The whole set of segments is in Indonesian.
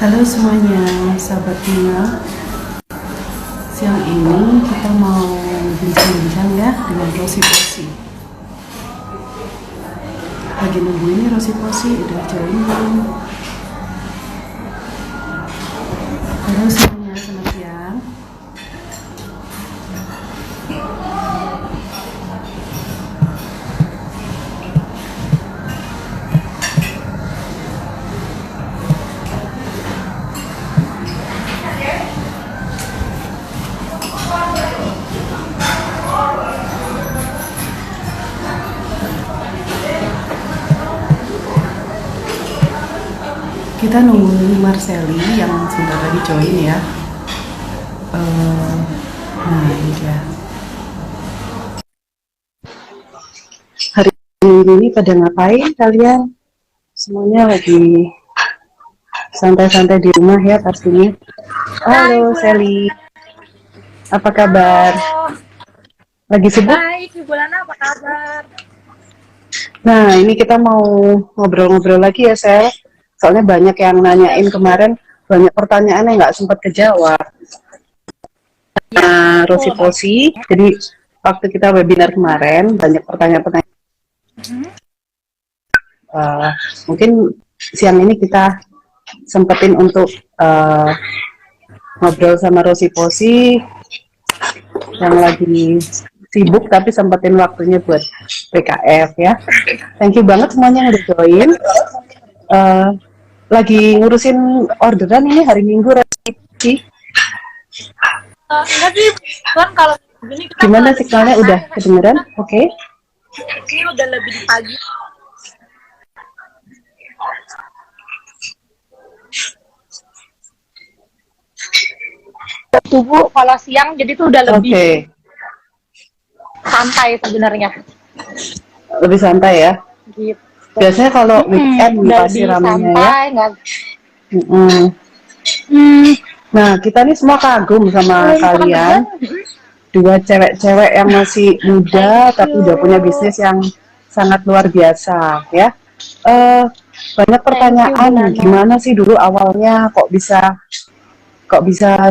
Halo semuanya, sahabat Bunga. Siang ini kita mau bincang-bincang ya dengan Rosi Posi. Lagi nunggu ini Rosi Posi udah join belum? Halo semuanya, selamat siang. Kita nunggu Marceli yang sebentar lagi join ya. Nah ini dia. Hari ini pada ngapain kalian? Semuanya lagi santai-santai di rumah ya pastinya. Hai Halo Bulan. Sally, apa kabar? Halo. Lagi sibuk? Baik, Bulan apa kabar? Nah, ini kita mau ngobrol-ngobrol lagi ya, Sel. Soalnya banyak yang Siap, nanyain siap. kemarin, banyak pertanyaan yang nggak sempat kejawab. Ya, Nah, Rosi betul banget. Posi, jadi waktu kita webinar kemarin, banyak pertanyaan-pertanyaan. Mhm. eh, Mungkin siang ini kita sempetin untuk eh, ngobrol sama Rosi Posi yang lagi sibuk tapi sempetin waktunya buat PKF ya. Thank you banget semuanya yang udah join. Eh, Lagi ngurusin orderan ini hari Minggu Resi. Enggak sih, Bulan kalau begini kita Gimana lebih signalnya udah santai. kedengeran? Kita Oke. Okay. ini udah lebih di pagi. Tubuh kalau siang jadi tuh udah Oke. lebih Okay. santai sebenarnya. Lebih santai ya. Gitu. Biasanya kalau weekend nih Udah pasti lebih ramenya ya. santai, nggak. Mm-mm. Hmm, Nah, kita nih semua kagum sama kalau misalkan kalian. berjalan, Dua cewek-cewek yang masih muda thank tapi you, udah punya bisnis yang sangat luar biasa ya. Banyak thank you pertanyaan, Bulana. gimana sih dulu awalnya kok bisa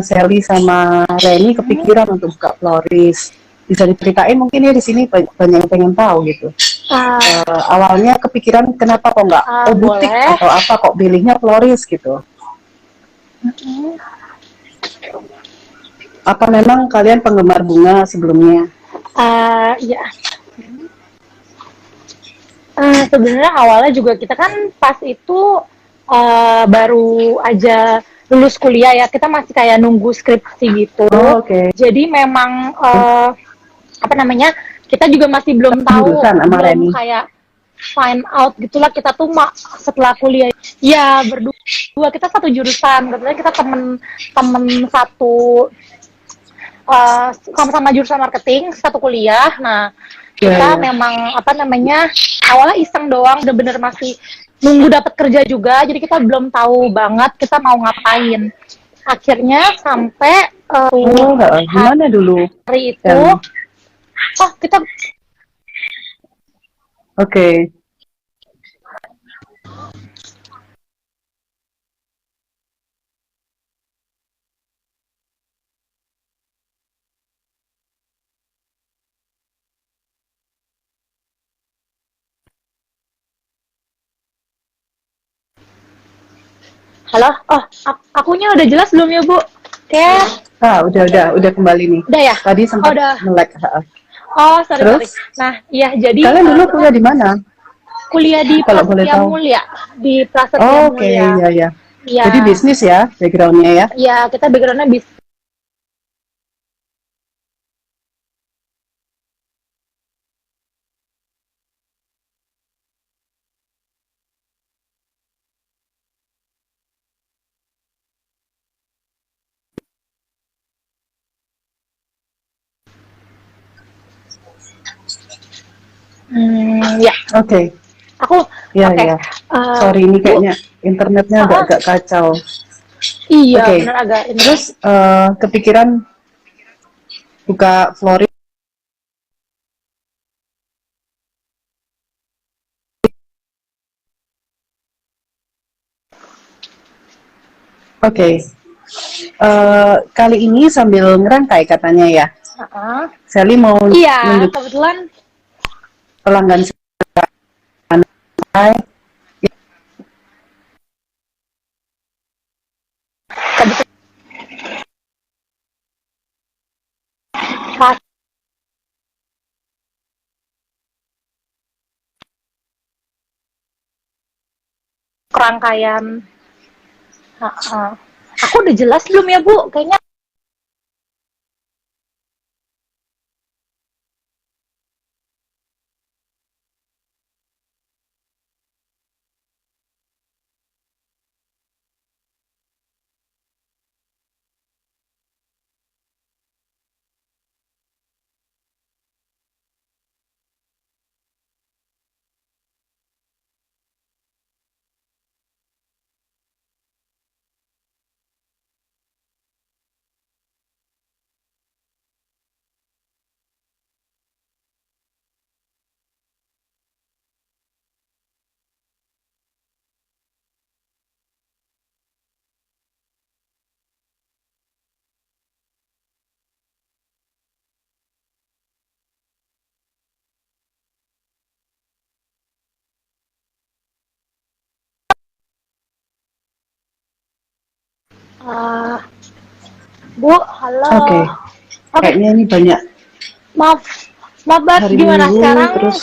Sally sama Reni Hmm. kepikiran untuk buka floris? Bisa diceritain mungkin ya di sini banyak yang pengen tahu gitu. Uh, Awalnya kepikiran kenapa kok nggak butik Boleh. atau apa kok pilihnya floris gitu? Hmm. Apa memang kalian penggemar bunga sebelumnya? Ya, sebenarnya awalnya juga kita kan pas itu baru aja lulus kuliah ya, kita masih kayak nunggu skripsi gitu. Oh, oke. Okay. Jadi memang apa namanya, kita juga masih belum tahu, Jurusan sama belum Reni. kayak find out gitulah kita tuh setelah kuliah. Ya berdua kita satu jurusan, kebetulan kita temen satu sama-sama jurusan marketing, satu kuliah. Nah, Iya, kita iya. memang apa namanya, awalnya iseng doang, bener-bener masih nunggu dapat kerja juga, jadi kita belum tahu banget kita mau ngapain. Akhirnya sampai Oh, gimana dulu hari itu, yang oh kita oke. Okay. halo, oh akunya udah jelas belum ya Bu? Kayak Udah kembali nih. udah ya? Tadi Oh sempat udah. melek. Oh sorry. Terus Nah iya jadi kalian dulu kita kuliah di mana? kuliah di Kalau boleh Prasetya tahu. Mulia, di Prasetya Oh, oke, Mulia. ya ya. Jadi Ya, bisnis ya backgroundnya ya. ya kita backgroundnya bis. Ya. Oke, okay. Aku Ya oke. ya. Eh, Sorry ini Bu, kayaknya internetnya agak-agak kacau. Oke, iya okay. benar agak ini. Terus kepikiran buka floris. Oke. Kali ini sambil ngerangkai katanya ya. Heeh. Sally mau Iya, nunjuk kebetulan pelanggan saya. pas rangkaian. Heeh. Aku udah jelas belum ya, Bu? Kayaknya uh, Bu, halo. Oke. Oke, Kayaknya ini banyak maaf. Maaf, Bas, hari gimana Minggu sekarang? terus.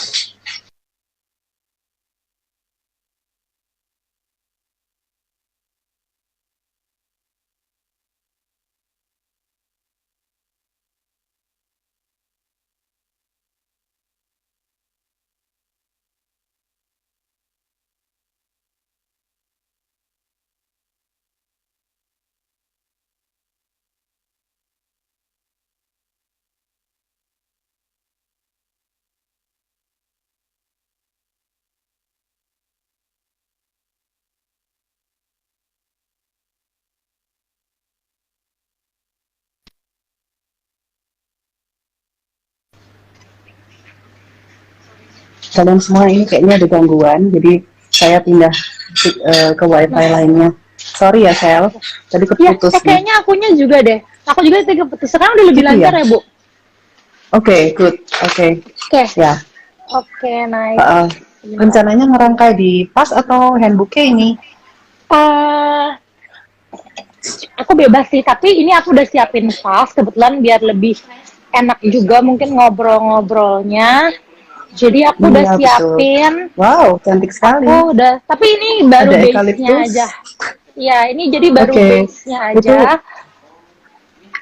Kalian semua ini kayaknya ada gangguan, jadi saya pindah ke wifi lainnya. Sorry ya, Sel. Tadi Iya, keputus nih. kayaknya akunya juga deh. Aku juga tadi keputus. Sekarang udah lebih Gitu lancar ya? ya, Bu? Oke, good. Oke. Oke. Ya. Oke, nice. Rencananya ngerangkai di pas atau handbooknya ini? Eh, aku bebas sih, tapi ini aku udah siapin tas kebetulan biar lebih enak juga mungkin ngobrol-ngobrolnya. Jadi aku udah Iya, betul. siapin, Wow, cantik sekali. aku udah, tapi ini baru Ada base-nya eukaliptus. aja. Ya, ini jadi baru Oke. base-nya Itu aja.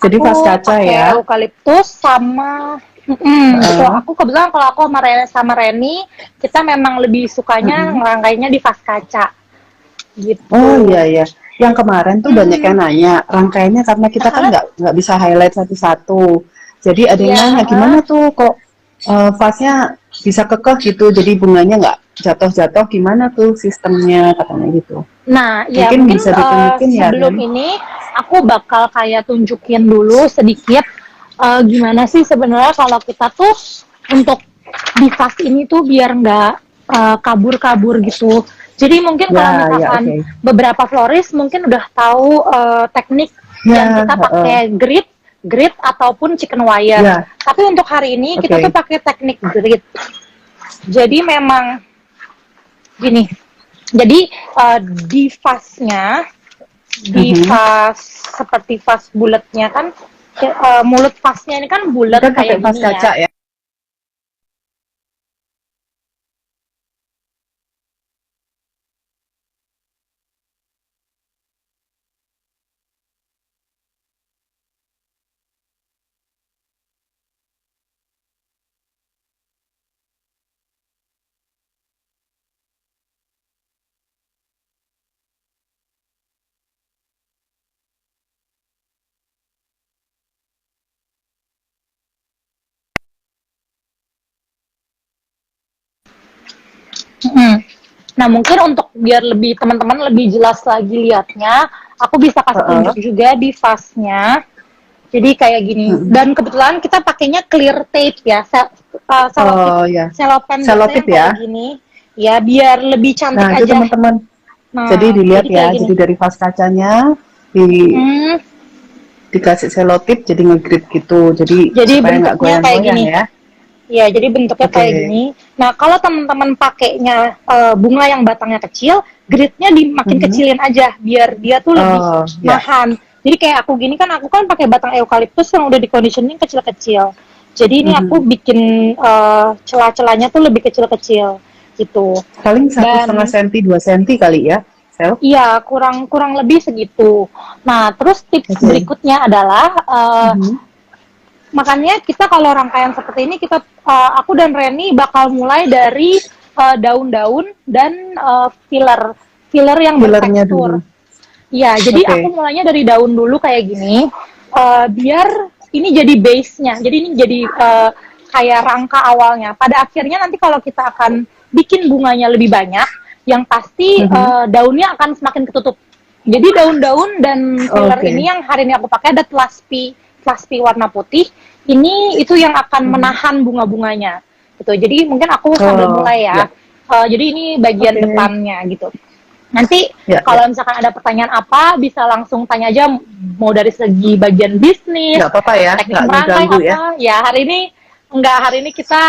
jadi vas Aku kaca pakai ya. eukaliptus sama betul. Aku kebetulan kalau aku sama Reni, kita memang lebih sukanya ngerangkainya di vas kaca gitu. Oh iya iya. Yang kemarin tuh banyak yang nanya rangkaiannya karena kita kan nggak bisa highlight satu-satu. Jadi ada yang Ya, nanya gimana tuh kok vasnya bisa kekeh gitu. Jadi bunganya nggak jatuh-jatuh gimana tuh sistemnya katanya gitu. Nah, ya Mungkin mungkin bisa ditunjukin ya, sebelum Ren? ini aku bakal kayak tunjukin dulu sedikit gimana sih sebenarnya kalau kita tuh untuk di vas ini tuh biar nggak kabur-kabur gitu. Jadi mungkin kalau Ya, ya, misalkan oke. beberapa floris mungkin udah tahu teknik yang Ya, kita pakai grid ataupun chicken wire. ya, Tapi untuk hari ini kita oke. tuh pakai teknik grid. Jadi memang gini. Jadi di vasnya, di vas seperti vas bulatnya kan, mulut vasnya ini kan bulat Kita pakai kayak vas gini kaca ya. ya. Nah mungkin untuk biar lebih teman-teman lebih jelas lagi lihatnya, aku bisa kasih tunjuk juga di vasnya. Jadi kayak gini. Dan kebetulan kita pakainya clear tape ya, Oh ya, selopan biasa selotip yang kayak ya. gini. Ya biar lebih cantik Nah itu aja. teman-teman. Jadi Nah, dilihat jadi kayak ya, gini. jadi dari vas kacanya di Hmm, dikasih selotip jadi ngegrit gitu. Jadi jadi supaya nggak bentuknya kayak goyang-goyang gini. ya. Ya, jadi bentuknya Oke. kayak gini. Nah, kalau teman-teman pakainya bunga yang batangnya kecil, gridnya dimakin Mhm. kecilin aja, biar dia tuh lebih Oh ya. nahan. Jadi kayak aku gini kan, aku kan pakai batang eukaliptus yang udah di conditioning kecil-kecil. Jadi ini aku Mhm. bikin celah-celahnya tuh lebih kecil-kecil gitu. Paling 1,5 Dan senti 2 senti kali ya, Sel. iya, kurang kurang lebih segitu. Nah, terus tips Oke. berikutnya adalah Mhm. makanya kita kalau rangkaian seperti ini aku dan Reni bakal mulai dari daun-daun dan filler filler yang Fillernya dulu. bertekstur. Ya, jadi Oke. aku mulainya dari daun dulu kayak gini, biar ini jadi base-nya. Jadi ini jadi kayak rangka awalnya. Pada akhirnya nanti kalau kita akan bikin bunganya lebih banyak, yang pasti Mhm. daunnya akan semakin ketutup. Jadi daun-daun dan filler ini Oke. yang hari ini aku pakai ada tlaspi warna putih. Ini itu yang akan Mhm. menahan bunga-bunganya. Gitu. Jadi mungkin aku sambil Oh mulai ya. ya. Jadi ini bagian Oke. depannya gitu. Nanti Ya ya. kalau misalkan ada pertanyaan apa, bisa langsung tanya aja mau dari segi bagian bisnis, Nggak apa-apa ya, teknik nggak merangkai ngeganggu ya. apa. Ya hari ini enggak, hari ini kita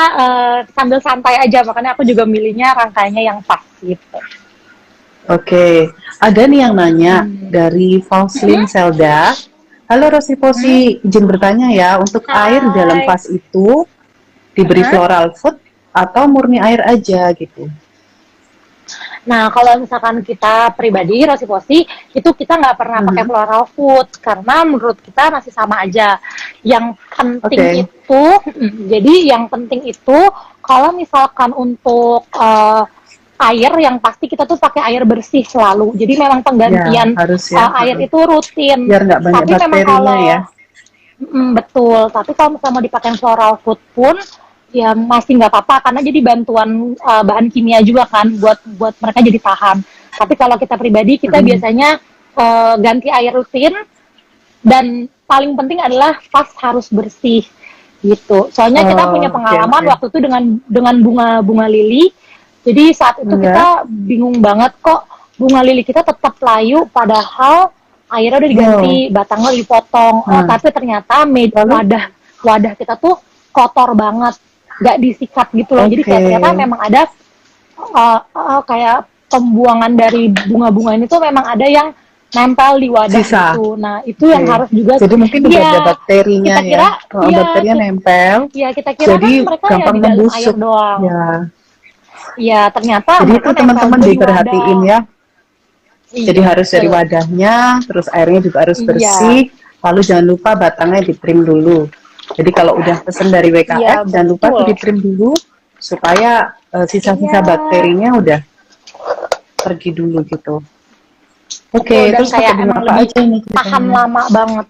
sambil santai aja, makanya aku juga milihnya rangkainya yang pas gitu. Oke. Ada nih yang nanya Hmm. dari Fauslin Hmm? Selda. Halo Rosi Hmm? Posi, izin bertanya ya, untuk air dalam Hai. vas itu diberi Hmm? floral food atau murni air aja gitu? Nah, kalau misalkan kita pribadi, Rosiposi, itu kita nggak pernah pakai Mhm. floral food, karena menurut kita masih sama aja. Yang penting Oke. itu, jadi yang penting itu, kalau misalkan untuk air, yang pasti kita tuh pakai air bersih selalu. Jadi memang Ya, penggantian harus ya. air Heeh. itu rutin. Biar nggak banyak Tapi memang bakterinya ya. kalau betul. Tapi kalau misalnya mau dipakai floral food pun ya masih nggak apa-apa karena jadi bantuan bahan kimia juga kan buat buat mereka jadi tahan. Tapi kalau kita pribadi kita Mhm. biasanya ganti air rutin dan paling penting adalah vas harus bersih gitu. Soalnya kita punya Oh, oke pengalaman oke. waktu itu dengan bunga-bunga lili. Jadi saat itu Enggak. kita bingung banget kok bunga lili kita tetap layu padahal airnya udah diganti, Wow. batangnya udah dipotong. Nah, Tapi ternyata lalu? wadah wadah kita tuh kotor banget, nggak disikat gitu loh. Jadi Oke. kayak ternyata memang ada kayak pembuangan dari bunga-bunga ini tuh memang ada yang nempel di wadah Sisa. gitu. Nah, itu yang Oke. harus juga Jadi mungkin udah ada ya bakterinya kita ya. kira Kalau ya bakterinya nempel, kita kira kan jadi mereka ya gampang di dalam air membusuk. doang. Ya. Ya, ternyata Jadi itu mereka nempel teman-teman juga di diperhatiin wadah. ya. Jadi Iya, harus dari betul. wadahnya, terus airnya juga harus Iya, bersih. Lalu jangan lupa batangnya di-trim dulu. Jadi kalau udah pesen dari iya WKF, jangan lupa tuh betul. di-trim dulu supaya sisa-sisa Iya, bakterinya udah pergi dulu gitu. Oke, betul dan terus pakai kayak bunga emang apa lebih aja ini tahan ceritanya? lama banget.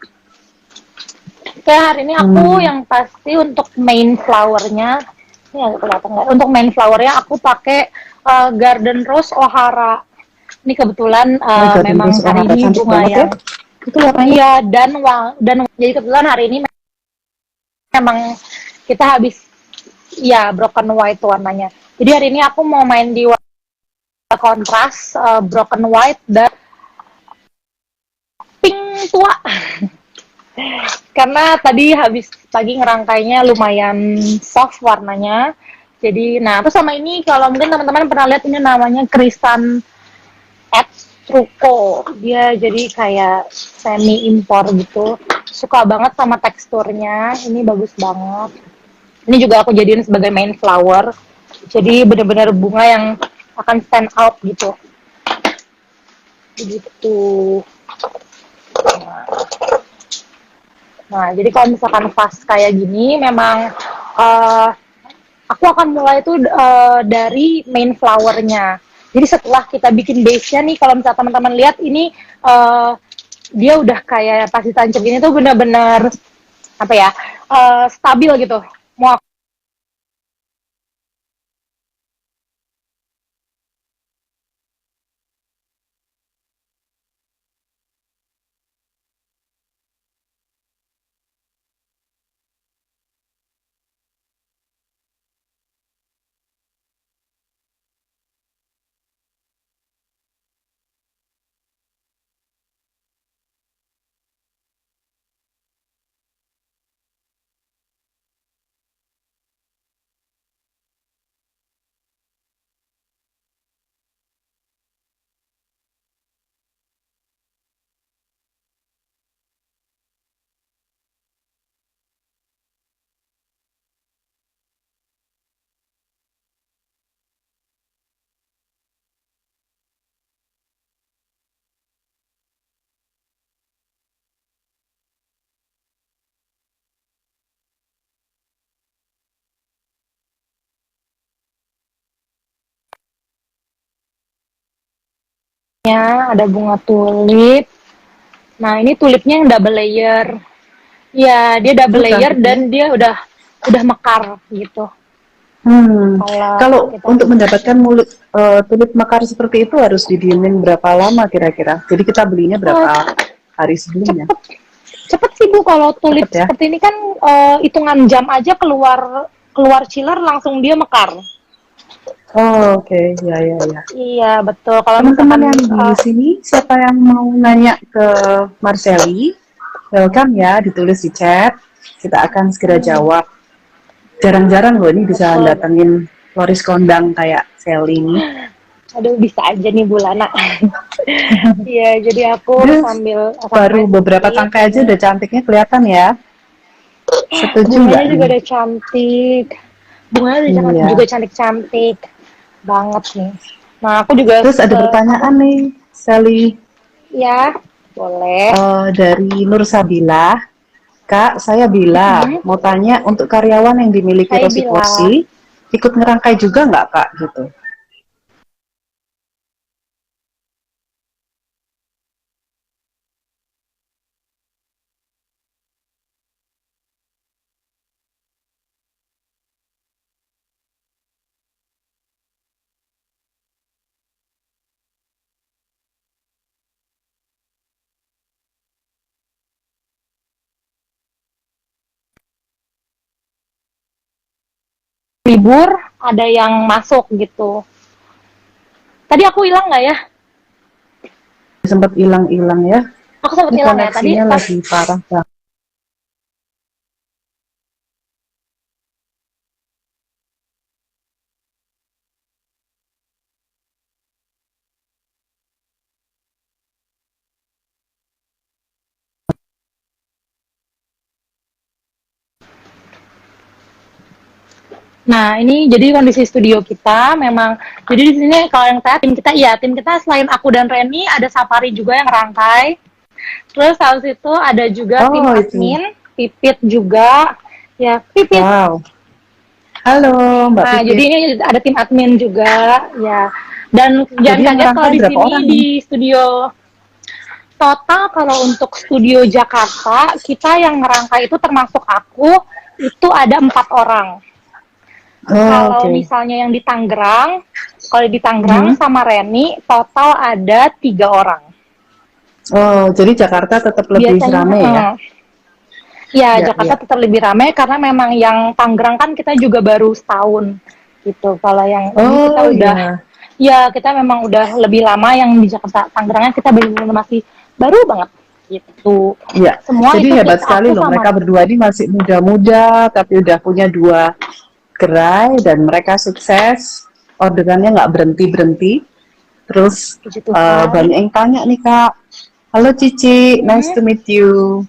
Kayak hari ini aku Hmm. yang pasti untuk main flowernya, ini agak kelihatan nggak? Untuk main flowernya aku pakai Garden Rose O'Hara. Ini kebetulan Oh, Garden memang Rose hari O'Hara ini cantik bunga banget ya. yang Itu warnanya. iya dan jadi kebetulan hari ini memang kita habis ya broken white warnanya. Jadi hari ini aku mau main di warna kontras broken white dan pink tua. Karena tadi habis pagi ngerangkainya lumayan soft warnanya. Jadi, nah terus sama ini kalau mungkin teman-teman pernah lihat ini namanya Krisan Edge Truco. Dia jadi kayak semi impor gitu. Suka banget sama teksturnya. Ini bagus banget. Ini juga aku jadiin sebagai main flower. Jadi benar-benar bunga yang akan stand out gitu. Begitu. Nah, jadi kalau misalkan vas kayak gini, memang uh, aku akan mulai itu dari main flowernya. Jadi setelah kita bikin base-nya nih, kalau misalnya teman-teman lihat ini dia udah kayak pas ditancap ini tuh benar-benar apa ya stabil gitu. Mau ada bunga tulip. Nah, ini tulipnya yang double layer. Ya, dia double layer cantik dan dia udah mekar gitu. Kalau Kita untuk mendapatkan tulip mekar seperti itu harus didiemin berapa lama kira-kira? Jadi kita belinya oh, berapa hari sebelumnya? cepet sih Bu, kalau tulip Cepet ya? seperti ini kan hitungan jam aja keluar chiller langsung dia mekar. Oh, oke. Ya, ya, ya. Iya, betul. Kalau Teman-teman misalkan yang di sini, siapa yang mau nanya ke Marceli, welcome ya, ditulis di chat. Kita akan segera jawab. Jarang-jarang loh ini bisa betul. datengin Floris kondang kayak Sally ini. Aduh, bisa aja nih Bu Lana. Iya, jadi aku Dia sambil baru beberapa refreshing tangkai aja ini. udah cantiknya kelihatan ya. Setuju nggak Bunganya juga nih? udah cantik. Bunganya Iya. juga cantik-cantik banget nih. Nah, aku juga Terus ada aku pertanyaan nih, Sally, ya boleh. dari Nur Sabila. Kak, saya Bila, Hmm, mau tanya untuk karyawan yang dimiliki saya Rosi bilang Posi, ikut ngerangkai juga nggak Kak? Gitu. libur ada yang masuk gitu. Tadi aku hilang nggak ya? Sempat hilang-hilang ya. Aku sempat Ini hilang ya tadi koneksinya pas. lagi parah banget. Nah, ini jadi kondisi studio kita memang. Jadi di sini kalau yang saya tim kita selain aku dan Reni ada Safari juga yang rangkai. Terus habis itu ada juga tim Oh itu, admin, Pipit juga. Ya, Pipit. wow. Halo Mbak Nah, jadi Pipit. ini ada tim admin juga, ya. Dan jangan Jadi yang kaget kalau ngerangkai di berapa sini orang di nih? studio total kalau untuk studio Jakarta kita yang ngerangkai itu termasuk aku itu ada 4 orang. Oh, Kalau oke. misalnya yang di Tangerang, kalau di Tangerang Mhm. sama Reni total ada 3 orang. Oh, jadi Jakarta tetap lebih Biasanya, rame ya? ya Ya, Jakarta ya. tetap lebih ramai karena memang yang Tangerang kan kita juga baru setahun gitu. Kalau yang ini kita Oh udah, ya. ya kita memang udah lebih lama yang di Jakarta. Tangerangnya kita benar-benar masih baru banget gitu. Iya, Semua jadi itu hebat sekali aku loh. sama. Mereka berdua ini masih muda-muda, tapi udah punya 2 gerai dan mereka sukses. Orderannya nggak berhenti-berhenti. Terus Puji Tuhan. banyak yang tanya nih Kak, halo Cici, nice Hmm, to meet you.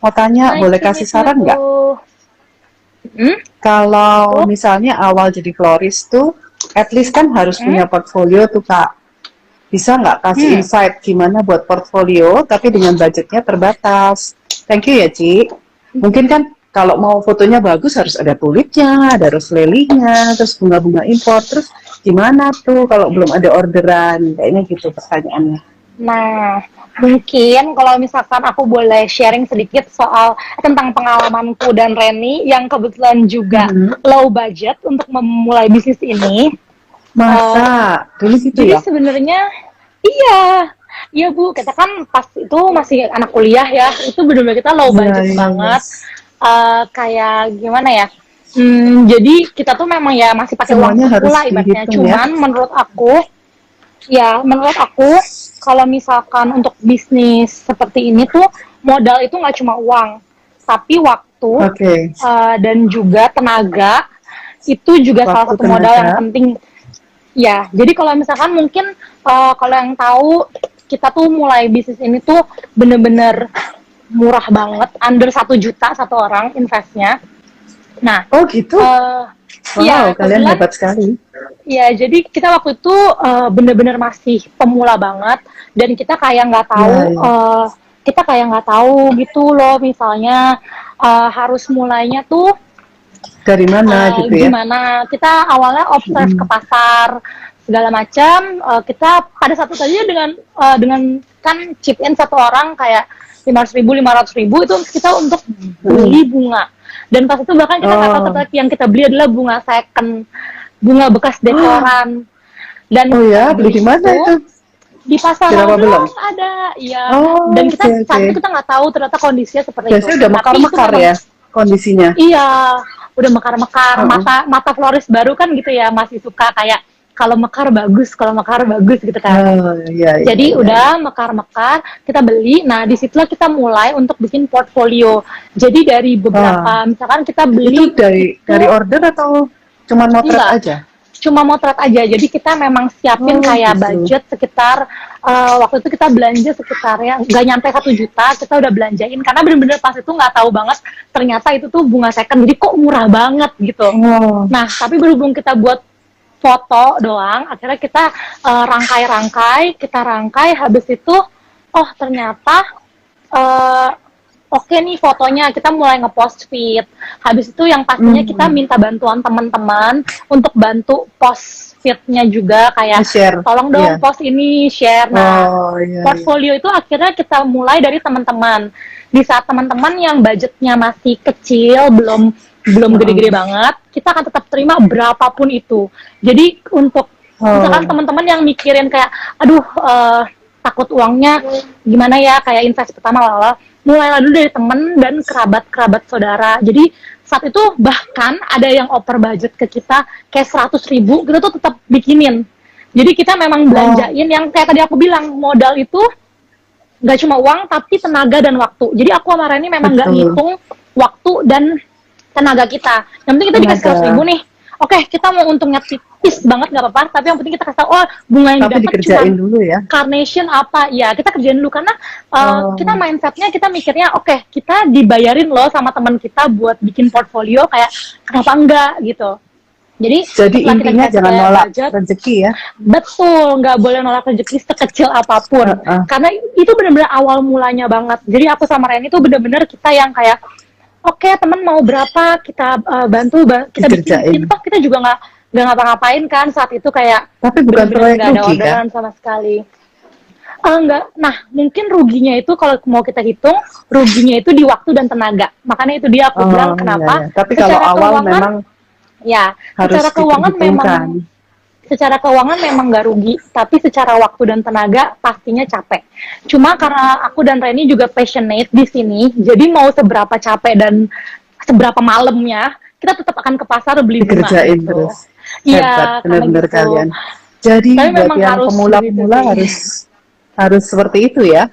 Mau tanya, nice boleh to kasih meet you saran nggak? too. Kalau Untuk, misalnya awal jadi florist tuh, at least kan harus hmm, punya portfolio tuh Kak. Bisa nggak kasih hmm. insight gimana buat portfolio, tapi dengan budgetnya terbatas? Thank you ya, Ci. Mungkin kan kalau mau fotonya bagus harus ada tulipnya, ada rose lily-nya, terus bunga-bunga impor. Terus gimana tuh kalau belum ada orderan? Kayaknya gitu pertanyaannya. Nah, mungkin kalau misalkan aku boleh sharing sedikit soal tentang pengalamanku dan Reni yang kebetulan juga Mhm. low budget untuk memulai bisnis ini. Masa? Uh, Dulu gitu jadi ya? sebenarnya iya, iya Bu, kita kan pas itu masih anak kuliah ya, itu benar-benar kita low Iya, budget iya, iya. banget. Kayak gimana ya? Jadi kita tuh memang ya masih pakai uang Semuanya saku harus lah ibaratnya. dihitung ya. Cuman menurut aku kalau misalkan untuk bisnis seperti ini tuh modal itu nggak cuma uang, tapi waktu Oke. dan juga tenaga itu juga salah Waktu, satu modal yang tenaga. penting. Ya, jadi kalau misalkan mungkin kalau yang tahu kita tuh mulai bisnis ini tuh bener-bener murah banget, under 1 juta satu orang investnya. Nah, Oh gitu? uh, Wow, ya kalian kebetulan. hebat sekali. Ya, jadi kita waktu itu bener-bener masih pemula banget dan Iya, iya. kita kayak nggak tahu gitu loh, misalnya harus mulainya tuh Dari mana gitu ya? gimana. Kita awalnya observe ke Mm. pasar segala macam. Kita pada satu saja dengan kan chip in satu orang kayak 500.000 itu kita untuk beli bunga. Dan pas itu bahkan kita nggak tahu ternyata yang kita beli adalah bunga second, bunga bekas dekoran. Dan Oh ya, beli di mana itu? Di pasar Berapa belum? ada, ya. Oh, Dan kita oke, saat oke. itu kita nggak tahu ternyata kondisinya seperti Biasanya itu. udah Tapi mekar-mekar itu memang- ya kondisinya. Iya, udah mekar-mekar. Uh-uh. Mata floris baru kan gitu ya, masih suka kayak kalau mekar bagus gitu kan. Oh, iya, iya, Jadi iya. udah mekar-mekar, kita beli. Nah, disitulah kita mulai untuk bikin portfolio. Jadi dari beberapa, misalkan kita beli Itu dari order atau cuma motret Enggak. aja? Cuma motret aja. Jadi kita memang siapin kayak gitu. budget sekitar waktu itu kita belanja sekitar ya nggak nyampe 1 juta, kita udah belanjain karena bener-bener pas itu nggak tahu banget ternyata itu tuh bunga second, jadi kok murah banget gitu. Oh. Nah, tapi berhubung kita buat foto doang, akhirnya kita kita rangkai, habis itu oh ternyata oke nih fotonya, kita mulai ngepost feed. Habis itu yang pastinya kita minta bantuan teman-teman untuk bantu post feed-nya juga kayak Share. tolong dong Iya. post ini, share. Nah, Iya, portfolio itu akhirnya kita mulai dari teman-teman. Di saat teman-teman yang budgetnya masih kecil, belum gede-gede banget, kita akan tetap terima berapapun itu. Jadi untuk misalkan teman-teman yang mikirin kayak aduh takut uangnya gimana ya, kayak invest pertama mulailah dulu dari teman dan kerabat saudara. Jadi saat itu bahkan ada yang oper budget ke kita kayak 100.000, kita tuh tetap bikinin. Jadi kita memang belanjain yang kayak tadi aku bilang, modal itu nggak cuma uang tapi tenaga dan waktu. Jadi aku sama Reni memang nggak ngitung waktu dan tenaga kita. Yang penting kita dikasih 100.000 nih. Oke, kita mau untungnya tipis banget nggak apa-apa, tapi yang penting kita kasih tahu, oh bunga yang tapi didapat dikerjain cuma dulu ya. carnation apa, ya kita kerjain dulu karena kita mindsetnya kita mikirnya oke, kita dibayarin loh sama teman kita buat bikin portfolio, kayak kenapa enggak gitu. Jadi setelah kita intinya kasih jangan kayak nolak budget, rezeki ya. betul, nggak boleh nolak rezeki sekecil apapun, karena itu benar-benar awal mulanya banget. Jadi aku sama Reni itu benar-benar kita yang kayak oke, teman mau berapa kita bantu kita bikin, toh kita juga nggak ngapa-ngapain kan saat itu, kayak tapi bukan proyek nggak ada rugi orderan kan? sama sekali. Enggak. Nah, mungkin ruginya itu kalau mau kita hitung, ruginya itu di waktu dan tenaga. Makanya itu dia aku bilang kenapa. Iya. Tapi kalau awal memang ya, harus secara keuangan memang nggak rugi, tapi secara waktu dan tenaga pastinya capek. Cuma karena aku dan Reni juga passionate di sini, jadi mau seberapa capek dan seberapa malamnya, kita tetap akan ke pasar beli bunga. Dikerjain gitu. terus. Iya, benar-benar gitu. kalian. Jadi tapi buat memang yang pemula-pemula harus seperti itu ya.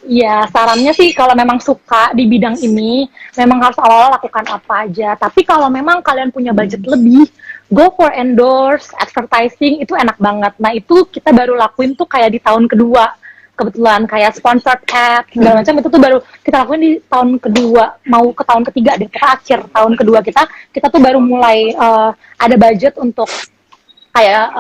Iya, sarannya sih kalau memang suka di bidang ini, memang harus awal lakukan apa aja. Tapi kalau memang kalian punya budget lebih, go for endorse, advertising, itu enak banget. Nah, itu kita baru lakuin tuh kayak di tahun kedua. Kebetulan kayak sponsored ad, segala macam itu tuh baru kita lakuin di tahun kedua, mau ke tahun ketiga deh, kita akhir tahun kedua kita tuh baru mulai ada budget untuk kayak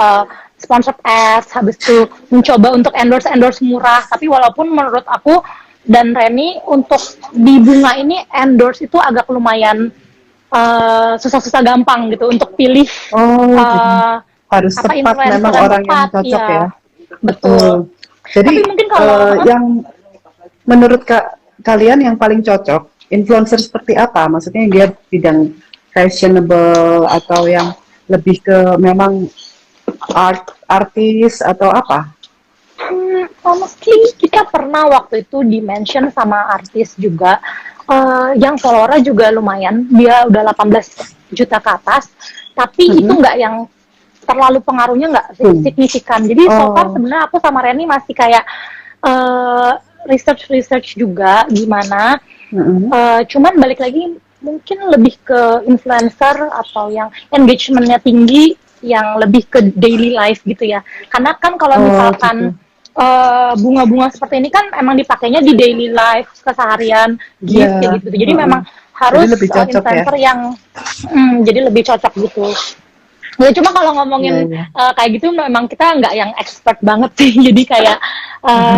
sponsored ads, habis itu mencoba untuk endorse murah. Tapi walaupun menurut aku dan Reni untuk di bunga ini endorse itu agak lumayan susah-susah gampang gitu untuk pilih harus tepat memang orang yang cocok ya. Betul. Jadi mungkin kalau yang menurut kalian yang paling cocok influencer seperti apa? Maksudnya yang dia bidang fashionable atau yang lebih ke memang artis atau apa? Honestly, kita pernah waktu itu di-mention sama artis juga yang followernya juga lumayan, dia udah 18 juta ke atas, tapi itu nggak yang terlalu pengaruhnya nggak signifikan. Jadi so far sebenarnya aku sama Reni masih kayak research juga gimana. Cuman balik lagi mungkin lebih ke influencer atau yang engagementnya tinggi, yang lebih ke daily life gitu ya. Karena kan kalau misalkan bunga-bunga seperti ini kan emang dipakainya di daily life, keseharian, gift kayak gitu. Jadi memang harus influencer yang jadi lebih cocok gitu. Ya cuma kalau ngomongin kayak gitu memang kita nggak yang expert banget sih. Jadi kayak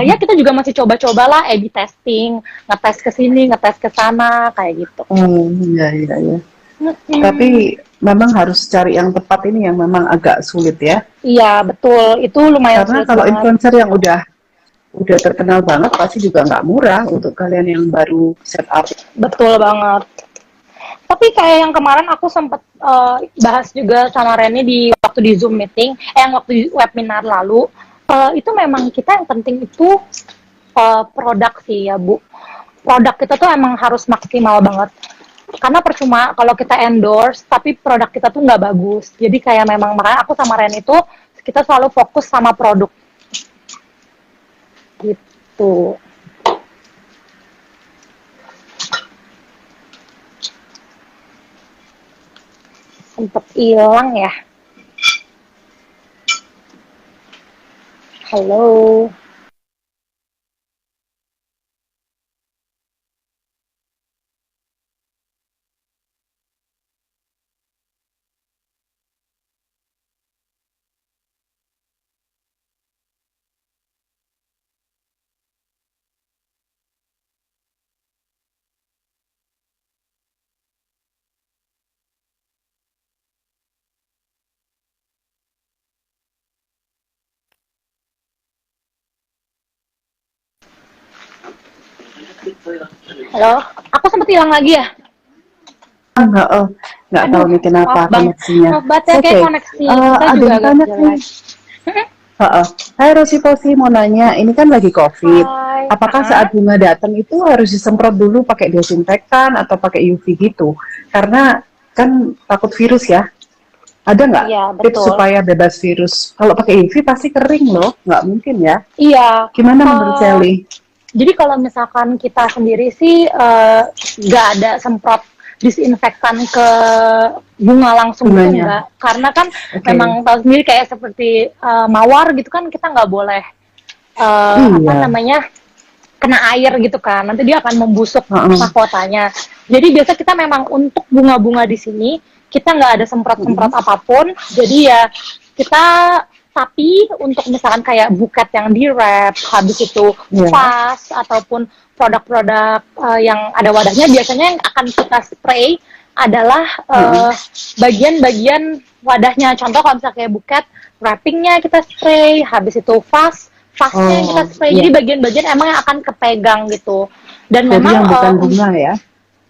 ya kita juga masih coba-coba lah, A/B testing, ngetes ke sini, ngetes ke sana kayak gitu. Iya. Tapi memang harus cari yang tepat ini yang memang agak sulit ya. Iya, betul. Itu lumayan Karena sulit kalau banget. influencer yang udah terkenal banget pasti juga nggak murah untuk kalian yang baru setup. Betul banget. Tapi kayak yang kemarin aku sempat bahas juga sama Reni di waktu di Zoom meeting, yang waktu di webinar lalu, itu memang kita yang penting itu produk sih ya Bu. Produk kita tuh emang harus maksimal banget. Karena percuma kalau kita endorse, tapi produk kita tuh nggak bagus. Jadi kayak memang makanya aku sama Reni itu kita selalu fokus sama produk gitu. Sempet hilang ya. Halo. Halo. Aku sempet hilang lagi ya. Nggak tahu nih kenapa koneksinya. Maaf banget ya, kayak koneksi kita ada juga yang agak tanya jelek. nih. Hai Rosi Posi, mau nanya, ini kan lagi COVID. Hai. Apakah saat bunga datang itu harus disemprot dulu pakai desinfektan atau pakai UV gitu? Karena kan takut virus ya. Ada nggak Iya, tips betul. supaya bebas virus? Kalau pakai UV pasti kering loh, nggak mungkin ya. Iya. Gimana menurut Sally? Jadi kalau misalkan kita sendiri sih nggak ada semprot disinfektan ke bunga langsung gitu Bunganya. enggak. Karena kan Oke. memang tahu sendiri kayak seperti mawar gitu kan kita nggak boleh apa namanya kena air gitu kan. Nanti dia akan membusuk mahkotanya. Jadi biasa kita memang untuk bunga-bunga di sini kita nggak ada semprot-semprot apapun. Jadi ya kita tapi untuk misalkan kayak buket yang di wrap, habis itu vas ataupun produk-produk yang ada wadahnya, biasanya yang akan kita spray adalah bagian-bagian wadahnya. Contoh kalau misalnya kayak buket, wrappingnya kita spray, habis itu vasnya yang kita spray. Jadi bagian-bagian emang yang akan kepegang gitu. Dan jadi memang yang bukan bunga ya?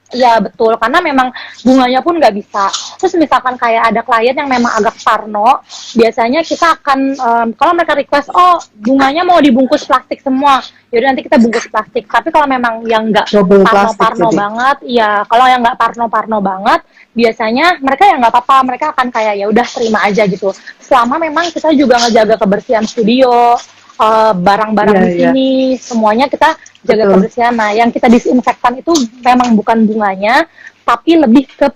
Ya betul, karena memang bunganya pun nggak bisa. Terus misalkan kayak ada klien yang memang agak parno, biasanya kita akan, kalau mereka request, oh bunganya mau dibungkus plastik semua, yaudah nanti kita bungkus plastik. Tapi kalau memang yang nggak parno-parno banget, ya kalau yang nggak parno-parno banget, biasanya mereka ya nggak apa-apa, mereka akan kayak ya udah terima aja gitu. Selama memang kita juga ngejaga kebersihan studio, barang-barang di sini, semuanya kita jaga kebersihan. Nah, yang kita disinfektan itu memang bukan bunganya, tapi lebih ke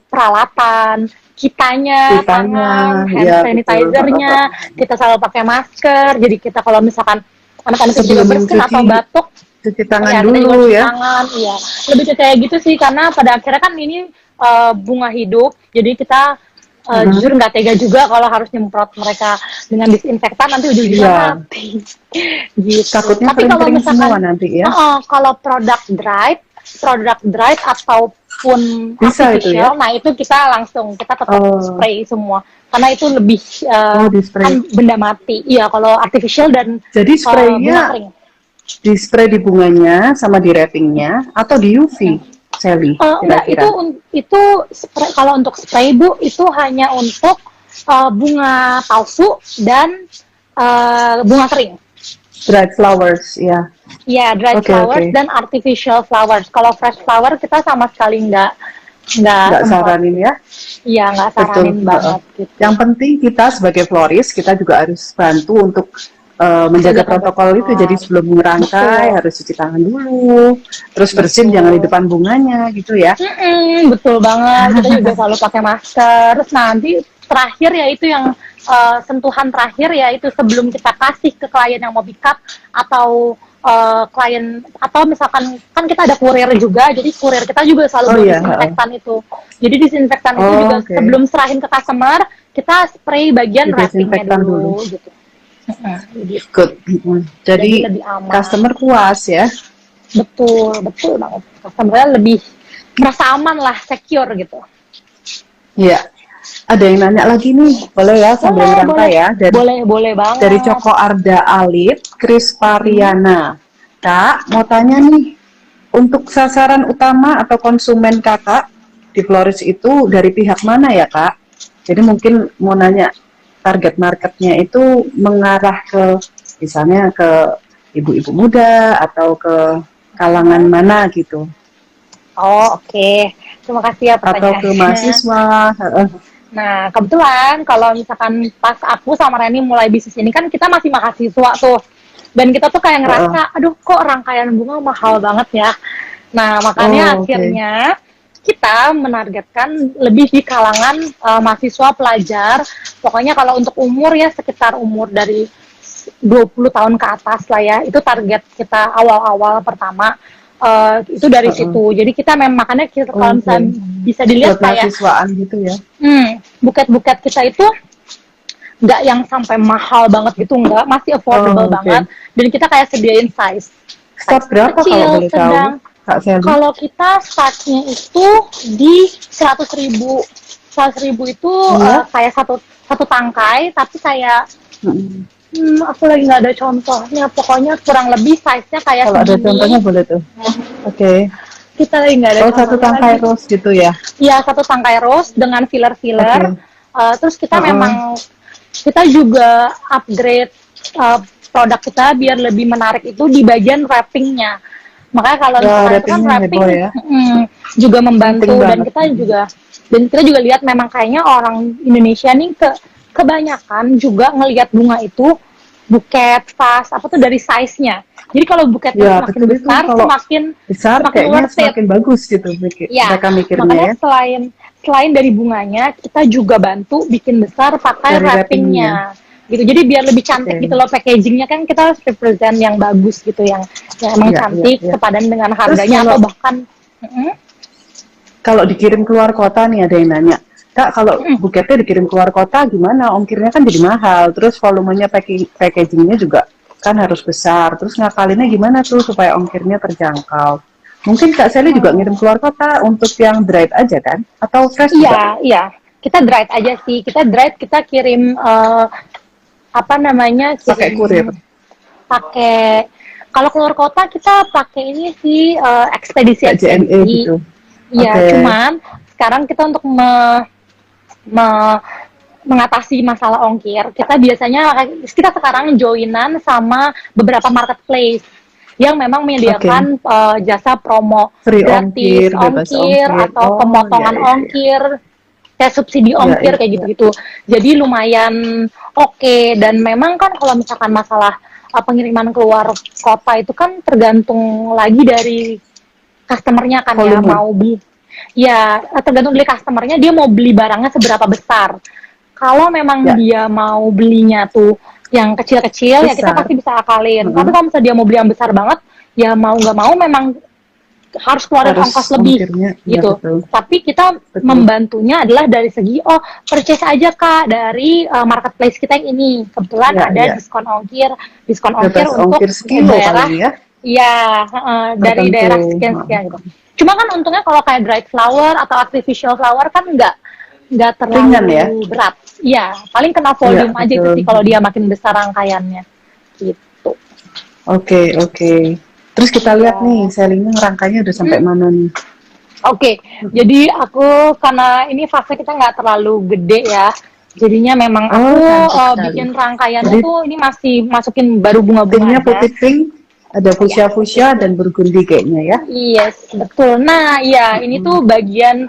peralatan, kitanya, tangan, hand sanitizer-nya, kita selalu pakai masker. Jadi kita kalau misalkan anak-anak juga bersin atau batuk, cuci tangan dulu ya. Tangan, iya. Lebih kayak gitu sih, karena pada akhirnya kan ini bunga hidup, jadi kita jujur nggak tega juga kalau harus nyemprot mereka dengan disinfektan, nanti ujung-ujungnya mati. Gitu. Takutnya tapi kalau misalkan semua nanti ya. Kalau produk dried ataupun artificial, nah itu kita langsung kita tetap spray semua karena itu lebih kan benda mati. Iya, kalau artificial dan jadi spraynya di spray di bunganya sama di wrappingnya atau di UV? Sally, enggak, itu spray, kalau untuk spray Bu itu hanya untuk bunga palsu dan bunga kering. Dried flowers, ya. Iya, dried flowers dan artificial flowers. Kalau fresh flower kita sama sekali nggak saranin ya. Iya, nggak saranin banget. Gitu. Yang penting kita sebagai florist kita juga harus bantu untuk menjaga protokol itu. Jadi sebelum merangkai harus cuci tangan dulu, terus bersin jangan di depan bunganya gitu ya. Betul banget, kita juga selalu pakai masker. Terus nanti terakhir ya itu yang sentuhan terakhir ya itu sebelum kita kasih ke klien yang mau pick up atau klien, atau misalkan kan kita ada kurir juga, jadi kurir kita juga selalu disinfektan itu. Jadi disinfektan itu juga sebelum serahin ke customer kita spray bagian wrappingnya dulu gitu. Good. Jadi customer puas ya. Betul banget. Customernya lebih merasa aman lah, secure gitu. Iya. ada yang nanya lagi nih, boleh ya sambil Boleh, ngerangkai boleh. ya Boleh dari banget. Coko Arda Alif, Kris Pariana. Kak, mau tanya nih, untuk sasaran utama atau konsumen kakak di Floris itu dari pihak mana ya kak? Jadi mungkin mau nanya target marketnya itu mengarah ke misalnya ke ibu-ibu muda atau ke kalangan mana gitu? Oh, oke. Terima kasih ya Atau ke pertanyaannya. mahasiswa? Nah, kebetulan kalau misalkan pas aku sama Reni mulai bisnis ini kan kita masih mahasiswa tuh. Dan kita tuh kayak ngerasa, aduh kok rangkaian bunga mahal banget ya. Nah, makanya Oh, oke. akhirnya kita menargetkan lebih di kalangan mahasiswa pelajar. Pokoknya kalau untuk umur ya sekitar umur dari 20 tahun ke atas lah ya. Itu target kita awal-awal pertama. Itu dari situ. Jadi kita memang makanya kita kalau Oke. misalnya bisa dilihat Buat kayak mahasiswaan gitu ya? buket-buket kita itu nggak yang sampai mahal banget gitu, nggak, masih affordable Oh, oke. banget. Dan kita kayak sediain Start size berapa kalau kecil, boleh tahu, sedang. Kak Sally? Kalau kita startnya itu di 100.000. 100.000 itu Iya. kayak satu satu tangkai, tapi kayak Mm-mm. aku lagi nggak ada contohnya. Pokoknya kurang lebih size-nya kayak Kalau ada contohnya segini. boleh tuh. Oke. Kita lagi nggak ada Oh, satu contohnya tangkai lagi. rose gitu ya? Iya, satu tangkai rose dengan Oke. filler-filler. Terus kita Heeh. memang kita juga upgrade uh, produk kita biar lebih menarik itu di bagian wrappingnya. Makanya kalau Ya, misalkan itu kan wrappingnya wrapping heboh ya. juga Penting membantu banget. dan kita juga lihat memang kayaknya orang Indonesia nih kebanyakan juga ngelihat bunga itu buket, vas, apa tuh dari size-nya. Jadi kalau buketnya Ya, semakin betul itu. besar, Kalau semakin besar semakin kayaknya worth it. semakin bagus gitu Ya, mereka mikirnya makanya ya. selain dari bunganya, kita juga bantu bikin besar pakai Dari wrappingnya. gitu. Jadi biar lebih cantik Oke. gitu loh, packagingnya kan kita harus represent yang bagus gitu, yang emang Ya, ya, cantik, ya. sepadan dengan Terus harganya kalau atau bahkan kalau dikirim keluar kota nih ada yang nanya, Kak, kalau buketnya dikirim keluar kota gimana? Ongkirnya kan jadi mahal. Terus volumenya packagingnya juga kan harus besar. Terus ngakalinnya gimana tuh supaya ongkirnya terjangkau? Mungkin Kak Sally juga ngirim keluar kota untuk yang dried aja kan? Atau fresh juga? iya, kita dried aja sih. Kita dried, kita kirim apa namanya? Pakai kurir? Kirim pakai kalau keluar kota kita pakai ini sih Kayak JNE ekspedisi. gitu? Iya, Oke. cuman sekarang kita untuk mengatasi masalah ongkir, kita sekarang joinan sama beberapa marketplace yang memang Oke. menyediakan jasa promo Free ongkir, gratis bebas ongkir ongkir. atau Oh, ya, pemotongan ya, ya. ongkir, kayak subsidi Ya, ongkir ya, kayak ya. gitu-gitu. Jadi lumayan oke. Dan memang kan kalau misalkan masalah pengiriman keluar kota itu kan tergantung lagi dari customernya kan ya, Volume. mau beli. Ya, tergantung dari customernya dia mau beli barangnya seberapa besar. Kalau memang Ya, dia mau belinya tuh yang kecil-kecil ya kita besar. pasti bisa akalin. Tapi Mm-mm. kalau misalnya dia mau beli yang besar banget, ya mau nggak mau memang harus keluarin ongkos Harus lebih ongkirnya. Ya, gitu. betul. Tapi kita Betul. membantunya adalah dari segi purchase aja Kak dari marketplace kita yang ini. Kebetulan Ya, ada ya. diskon ongkir Bebas untuk ongkir sekilo daerah paling ya. ya dari Tertentu. daerah sekian-sekian gitu. Cuma kan untungnya kalau kayak dried flower atau artificial flower kan nggak Ringan ya. terlalu berat. Iya, paling kena Ya, volume aja itu betul. sih kalau dia makin besar rangkaiannya. Gitu. Oke, oke. Terus kita lihat Ya. nih, sellingnya ngerangkainya udah sampai mana nih? Oke, jadi aku karena ini fase kita nggak terlalu gede ya, jadinya memang Oh, aku cantik sekali. bikin rangkaiannya Jadi tuh ini masih masukin baru pinknya bunga-bunganya. putih pink, ada Ya, fuchsia-fuchsia dan burgundy kayaknya ya. yes, betul. Nah, ya ini tuh bagian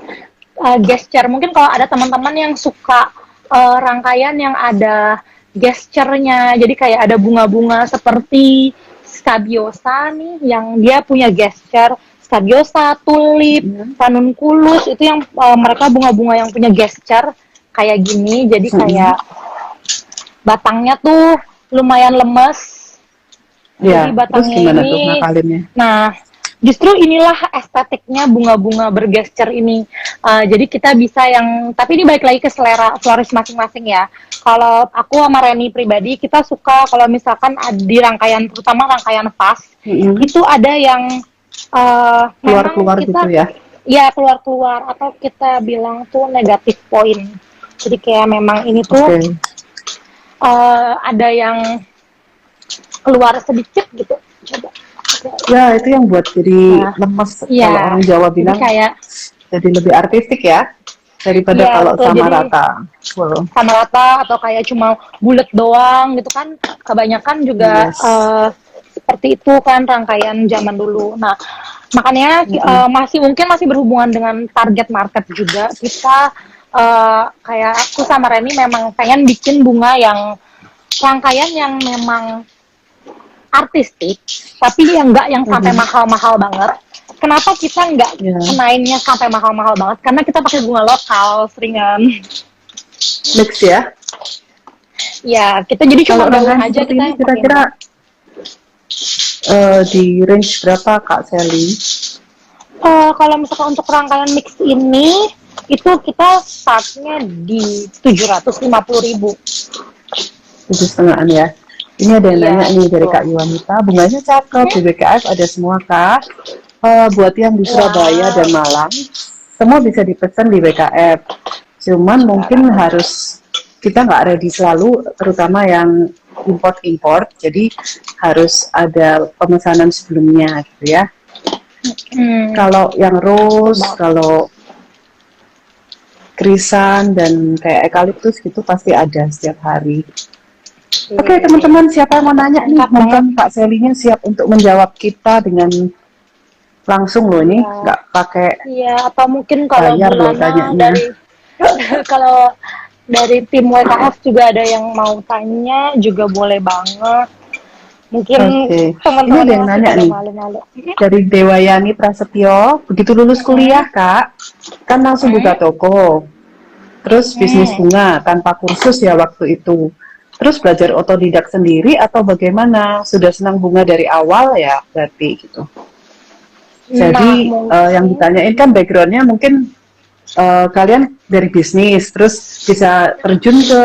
gesture. Mungkin kalau ada teman-teman yang suka rangkaian yang ada gesturnya, jadi kayak ada bunga-bunga seperti scabiosa nih, yang dia punya gesture. Scabiosa, tulip, ranunculus itu yang mereka bunga-bunga yang punya gesture kayak gini. Jadi kayak batangnya tuh lumayan lemes. Jadi Ya, terus batangnya gimana tuh ini, ngakalinnya? nah justru inilah estetiknya bunga-bunga bergesture ini. Jadi kita bisa tapi ini balik lagi ke selera floris masing-masing ya. Kalau aku sama Reni pribadi, kita suka kalau misalkan di rangkaian, terutama rangkaian vas, itu ada yang memang Keluar-keluar kita, gitu ya. ya keluar-keluar atau kita bilang tuh negatif point. Jadi kayak memang ini tuh Oke. ada yang keluar sedikit gitu. Coba. Ya, itu yang buat jadi Nah, lemes. iya. Kalau orang Jawa Jadi bilang, kayak, jadi lebih artistik ya, daripada iya kalau betul. sama Jadi rata. Full. sama rata atau kayak cuma bulat doang gitu kan, kebanyakan juga Yes. seperti itu kan rangkaian zaman dulu. Nah, makanya Mm-mm. masih berhubungan dengan target market juga. Kita kayak aku sama Reni memang pengen bikin bunga yang rangkaian yang memang artistik, tapi yang enggak yang sampai Mhm. mahal-mahal banget. Kenapa kita nggak Ya, kenainnya sampai mahal-mahal banget? Karena kita pakai bunga lokal seringan. mix ya. Ya, kita jadi Kalau cuma daun rangkaian aja seperti kita ini yang pakai kira-kira ini. di range berapa Kak Sally? Kalau misalkan untuk rangkaian mix ini, itu kita startnya di 750.000. 7,5-an ya. Ini ada yang nanya Iya, nih dari betul. Kak Yuwanita, bunganya cakep, di BKF ada semua Kak. Buat yang di Surabaya dan Wow, Malang, semua bisa dipesan di BKF. Cuman mungkin sekarang. harus kita nggak ready selalu, terutama yang import-import. Jadi harus ada pemesanan sebelumnya gitu ya. Hmm, Kalau yang rose, coba. kalau krisan dan kayak eukaliptus gitu pasti ada setiap hari. Oke teman-teman, siapa yang mau nanya nih? Lengkap banget. Mumpung Kak Selinya siap untuk menjawab kita dengan langsung loh Iya, ini, nggak pakai iya. Atau mungkin kalau bayar loh Bulana tanyanya. dari kalau dari tim WKF juga ada yang mau tanya juga boleh banget. Mungkin Oke, ini ada teman-temannya yang masih nanya pada nih malu-malu. dari Dewayani Prasetyo. Begitu lulus kuliah Kak, kan langsung buka toko, terus bisnis bunga tanpa kursus ya waktu itu. Terus belajar otodidak sendiri atau bagaimana? Sudah senang bunga dari awal ya berarti gitu. Nah, Jadi yang mungkin ditanyain kan backgroundnya mungkin kalian dari bisnis, terus bisa terjun ke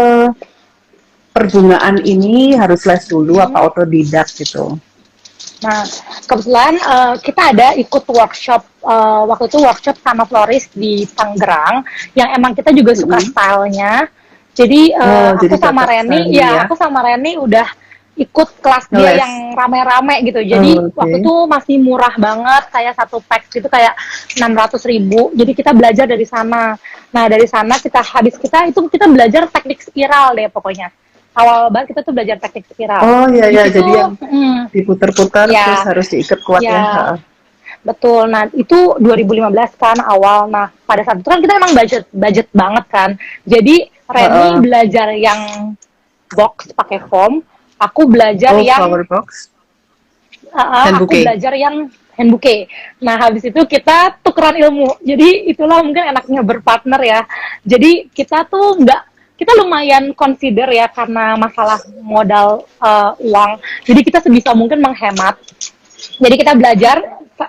perbungaan ini harus les dulu apa otodidak gitu. nah, kebetulan kita ada ikut workshop waktu itu workshop sama florist di Tangerang yang emang kita juga suka Mm-mm. stylenya. Jadi Oh, jadi cocok stylenya ya, Aku sama Reni udah ikut kelas dia ngeles. yang rame-rame gitu. Jadi Oh, oke. waktu itu masih murah banget, kayak satu pack gitu kayak 600.000. Jadi kita belajar dari sana. Nah dari sana kita belajar teknik spiral deh pokoknya. Awal banget kita tuh belajar teknik spiral. Oh iya Di ya, situ, jadi yang diputer-puter terus ya, harus diikat kuat ya. ya, betul. Nah, itu 2015 kan awal. Nah, pada saat itu kan kita emang budget banget kan. Jadi Reni Heeh. belajar yang box pakai foam, aku belajar Oh, yang flower box, hand aku bouquet. belajar yang hand bouquet. Nah, habis itu kita tukeran ilmu. Jadi itulah mungkin enaknya berpartner ya. Jadi kita lumayan consider ya karena masalah modal uang. Jadi kita sebisa mungkin menghemat. Jadi kita belajar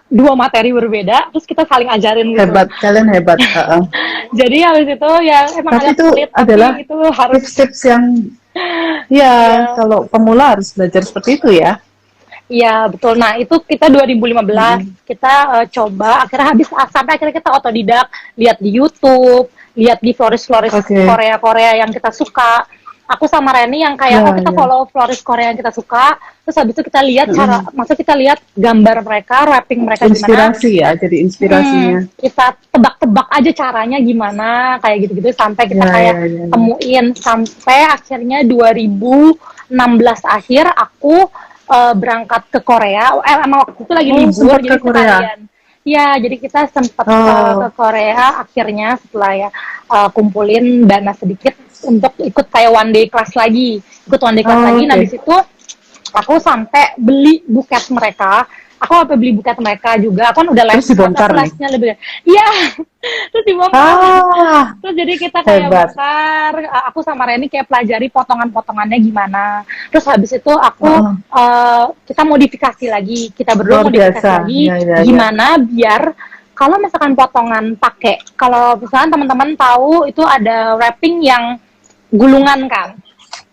dua materi berbeda, terus kita saling ajarin gitu. Hebat, kalian hebat. Heeh. Jadi habis itu ya emang Tapi agak itu sulit, adalah tapi itu harus tips-tips yang ya ya. kalau pemula harus belajar seperti itu ya. Iya betul. Nah itu kita 2015 Mm-mm. kita coba akhirnya sampai akhirnya kita otodidak lihat di YouTube, lihat di florist Oke. Korea yang kita suka. Aku sama Reni yang kayak Ya, kita ya. follow florist Korea yang kita suka. Terus habis itu kita lihat Mm-mm. maksud kita lihat gambar mereka, wrapping mereka gimana. Inspirasi ya, jadi inspirasinya. Kita tebak-tebak aja caranya gimana kayak gitu-gitu sampai kita Ya, kayak ya, ya, ya. temuin sampai akhirnya 2016 akhir aku berangkat ke Korea. Emang waktu itu lagi Oh, libur sempat ke jadi Korea. sekalian. Ya, jadi kita sempat ke Oh, Korea akhirnya setelah ya kumpulin dana sedikit untuk ikut kayak one day class lagi. Ikut one day class oh lagi. Nah, oke. di situ aku sampai beli buket mereka. Aku sampai beli buket mereka juga. Aku kan udah les, Terus tapi dibongkar aku nih. lesnya lebih. Iya. Terus dibongkar. Ah, Terus jadi kita kayak hebat. bongkar, aku sama Reni kayak pelajari potongan-potongannya gimana. Terus habis itu Heeh. kita modifikasi lagi, kita berdua Luar modifikasi biasa. lagi Ya, ya, ya. gimana biar kalau misalkan potongan pakai, kalau misalkan teman-teman tahu itu ada wrapping yang gulungan kan.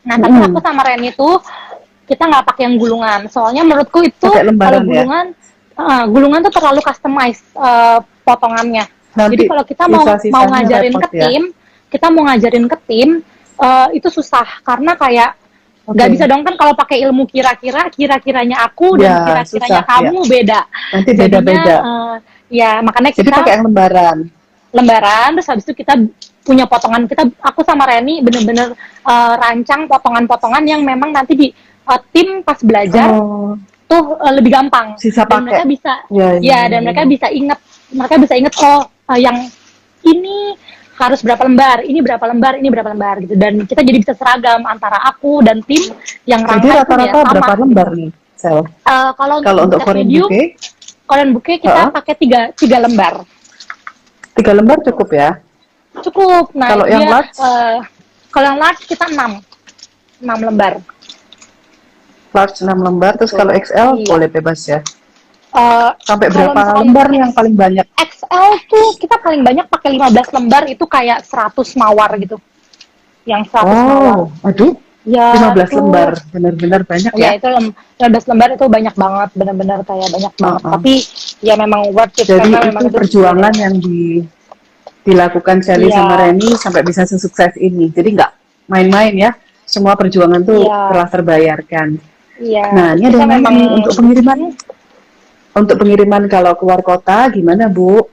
Nah tapi aku sama Reni tuh kita nggak pakai yang gulungan, soalnya menurutku itu Pakai kalau lembaran ya. gulungan tuh terlalu customize potongannya. Jadi Nanti kalau kita mau sisa-sisanya ngajarin repot ke ya. tim, kita mau ngajarin ke tim itu susah karena kayak nggak Oke. bisa dong kan kalau pakai ilmu kira-kiranya aku dan Ya, kira-kiranya susah ya. kamu beda. Nanti Jadinya beda-beda. ya makanya Jadi kita pakai yang lembaran. lembaran terus habis itu kita punya potongan kita aku sama Reni bener-bener rancang potongan-potongan yang memang nanti di tim pas belajar Oh, tuh lebih gampang sisa dan mereka pakai. bisa Ya, ya, ya ya, dan ya. mereka bisa inget oh yang ini harus berapa lembar, ini berapa lembar, ini berapa lembar gitu dan kita jadi bisa seragam antara aku dan tim yang Jadi rangkai pun ya rata-rata sama berapa lembar gitu. nih, Sel? Kalau untuk Kalau untuk buket Korean medium, bouquet, Korean bouquet kita heeh, pakai tiga lembar 3 lembar cukup ya. cukup. Nah Kalau itu yang dia large, kalau yang large kita 6 lembar. 6 lembar. Terus kalau XL Iya. boleh bebas ya. Eh, Sampai kalau berapa misalkan lembar nih yang paling banyak? XL tuh kita paling banyak pakai 15 lembar itu kayak 100 mawar gitu. Yang 100 mawar. Oh, aduh, Ya 15 itu lembar. Benar-benar banyak ya ya. itu 15 lembar itu banyak banget, benar-benar kayak banyak banget. Heeh. Tapi ya memang worth it Jadi karena itu memang itu perjuangan yang dilakukan Sally iya, sama Reni sampai bisa sesukses ini. Jadi nggak main-main ya. Semua perjuangan tuh iya, telah terbayarkan. iya. Nah, Terus ini ada kita yang nanya memang nih untuk pengiriman. Untuk pengiriman kalau keluar kota gimana Bu?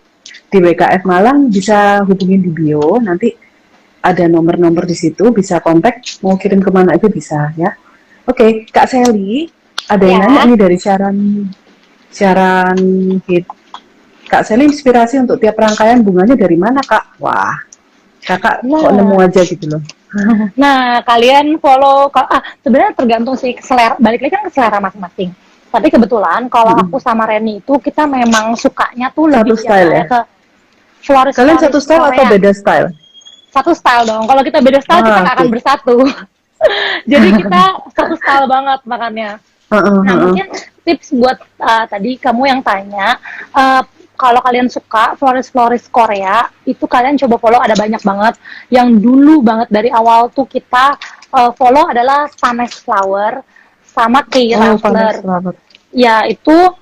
Di WKF Malang bisa hubungin di bio. Nanti ada nomor-nomor di situ bisa kontak. Mau kirim kemana itu bisa ya. Oke, Kak Sally, ada yang nanya ya. nih dari Syaran Hit. Kak Sally inspirasi untuk tiap rangkaian bunganya dari mana Kak? Wah, Kakak kok nemu Nah, aja gitu loh. nah kalian follow sebenarnya tergantung sih selera, balik lagi kan ke selera masing-masing. Tapi kebetulan kalau aku sama Reni itu kita memang sukanya tuh Satu lebih yang style ya? kayak ke Kalian satu floris-floris style atau Korea. beda style? Satu style dong. Kalau kita beda style kita Ah, nggak akan good. bersatu. Jadi kita satu style banget makanya. Nah mungkin tips buat tadi kamu yang tanya, kalau kalian suka floris-floris Korea, itu kalian coba follow ada banyak banget. Yang dulu banget dari awal tuh kita follow adalah Panes Flower sama Kay Oh, panas Raffler. banget. Ya Itu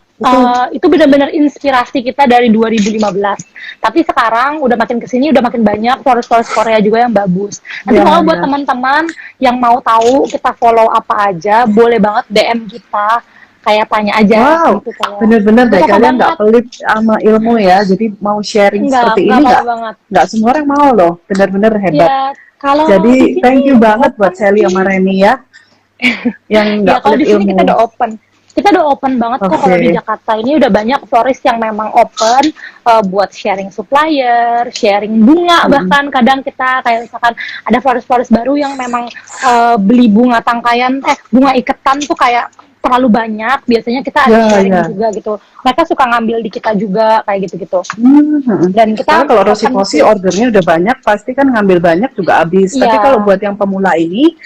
itu benar-benar inspirasi kita dari 2015. Tapi sekarang udah makin kesini udah makin banyak flores-flores Korea juga yang bagus. Nanti ya kalau buat ya. teman-teman yang mau tahu kita follow apa aja, boleh banget DM kita, kayak tanya aja Wow, gitu kayak. bener-bener Gak deh apa-apa kalian nggak banget, pelit sama ilmu ya. Jadi mau sharing seperti nggak ini apa-apa banget. nggak semua orang mau loh. Bener-bener hebat. Ya kalau di Jadi thank sini you banget buat open Sally sama sih. Reni ya, yang Ya nggak kalau pelit di sini kita ilmu. udah open. Kita udah open banget kok kalau di Oke, Jakarta ini udah banyak florist yang memang open buat sharing supplier, sharing bunga mm-mm. bahkan kadang kita kayak misalkan ada florist-florist baru yang memang beli bunga tangkaian bunga iketan tuh kayak terlalu banyak biasanya kita ada Ya sharing ya. juga gitu. Mereka suka ngambil di kita juga kayak gitu-gitu. Hmm. Dan Karena kita kalau Rosi open Posi sih. ordernya udah banyak, pasti kan ngambil banyak juga habis. Tapi kalau Iya, buat yang pemula ini,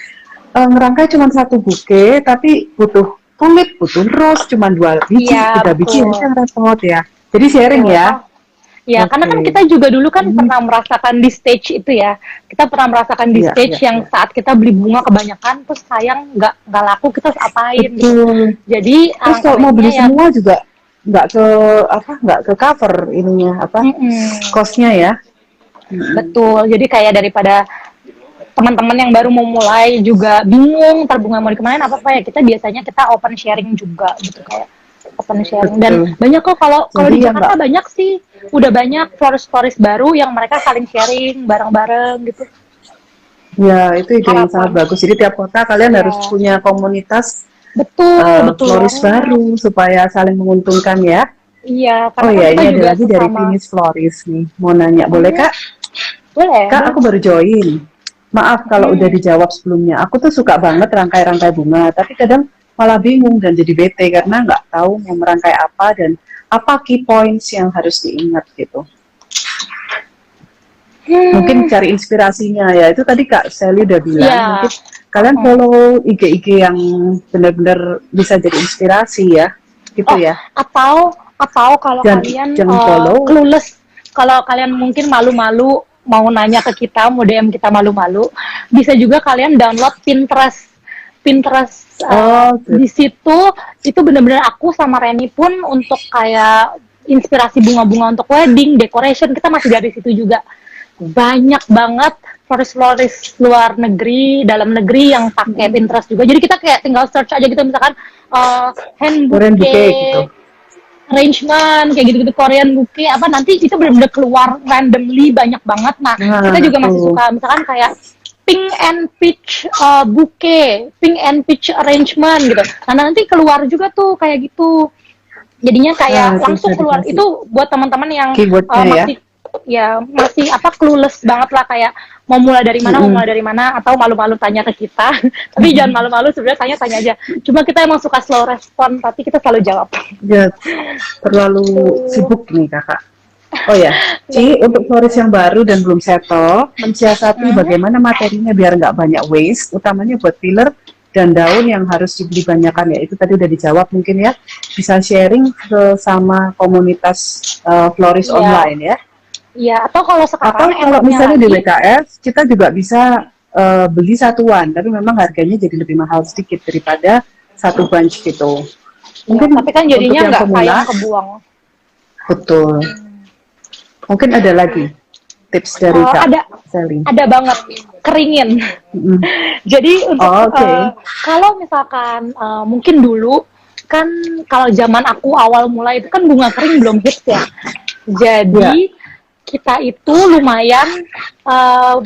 ngerangkai cuma satu buke, tapi butuh kulit, butuh rose, cuma 2 biji, iya 3 biji, ini betul. kan repot ya. Jadi sharing Betul. ya. Ya, karena kan Oke. kita juga dulu kan Ini, pernah merasakan di stage itu ya. Kita pernah merasakan di ya, stage ya, yang ya. saat kita beli bunga kebanyakan, terus sayang nggak laku, kita harus apain gitu. Betul. Jadi Terus alangkah kalau mau baiknya beli ya, semua juga nggak ke cover ininya costnya ya. Mm-mm. betul. Jadi kayak daripada teman-teman yang baru mau mulai juga bingung, ntar bunga mau dikemanain apa ya, kita biasanya kita open sharing juga gitu kayak open sharing dan Betul. banyak kok kalau kalau Jadi di ya Jakarta nggak, banyak sih udah banyak florist-florist baru yang mereka saling sharing bareng-bareng gitu. ya itu ide yang sangat Harapan. bagus. Jadi tiap kota kalian harus Ya, punya komunitas betul, betul floris banget. baru supaya saling menguntungkan ya. Iya, Oh karena kan ya, kita ini ada juga lagi dari sesama. Finis Floris nih. Mau nanya, boleh Oh, Kak? boleh, Kak, aku boleh. baru join. Maaf kalau udah Hmm. dijawab sebelumnya. Aku tuh suka banget rangkai-rangkai bunga, tapi kadang malah bingung dan jadi bete karena nggak tahu mau merangkai apa dan apa key points yang harus diingat gitu. Mungkin Hmm. cari inspirasinya ya. Itu tadi Kak Sally udah bilang, Ya. mungkin kalian follow IG-IG yang benar-benar bisa jadi inspirasi ya. Gitu Oh, ya. atau kalau Jangan kalian jangan follow. clueless, kalau kalian mungkin malu-malu mau nanya ke kita, mau DM kita malu-malu, bisa juga kalian download Pinterest. Pinterest Oh, good. di situ itu benar-benar aku sama Reni pun untuk kayak inspirasi bunga-bunga untuk wedding, decoration kita masih dari situ juga banyak banget florist luar negeri, dalam negeri yang pakai Pinterest juga. Jadi kita kayak tinggal search aja gitu, misalkan hand Korean bouquet bouquet gitu. arrangement kayak gitu-gitu, Korean bouquet apa, nanti itu benar-benar keluar randomly banyak banget. Nah, Nah, kita juga masih tuh. suka misalkan kayak pink and peach bouquet, pink and peach arrangement gitu. Nah, nanti keluar juga tuh kayak gitu. Jadinya kayak Itu langsung bisa keluar. dikasih Itu buat teman-teman yang keywordnya ya. masih masih apa, clueless banget lah, kayak mau mulai dari mana, mau mulai dari mana, atau malu-malu tanya ke kita. Tapi jangan malu-malu, sebenarnya tanya aja. Cuma kita emang suka slow respon, tapi kita selalu jawab. Ya, terlalu sibuk nih kakak. Oh ya, Ci, untuk florist yang baru dan belum settle, mensiasati bagaimana materinya biar nggak banyak waste, utamanya buat filler dan daun yang harus dibeli banyakan ya. Itu tadi udah dijawab mungkin ya. Bisa sharing ke sama komunitas florist online ya. Iya, atau kalau Atau sekarang kalau misalnya di lagi, WKF, kita juga bisa beli satuan, tapi memang harganya jadi lebih mahal sedikit daripada satu bunch gitu. Mungkin tapi kan jadinya untuk yang nggak pemula, sayang kebuang. betul. Mungkin ada lagi tips dari Kak Sally. Ada banget, keringin. Mm. Jadi untuk Oke. kalau misalkan mungkin dulu kan, kalau zaman aku awal mulai itu kan bunga kering belum hits ya. Jadi kita itu lumayan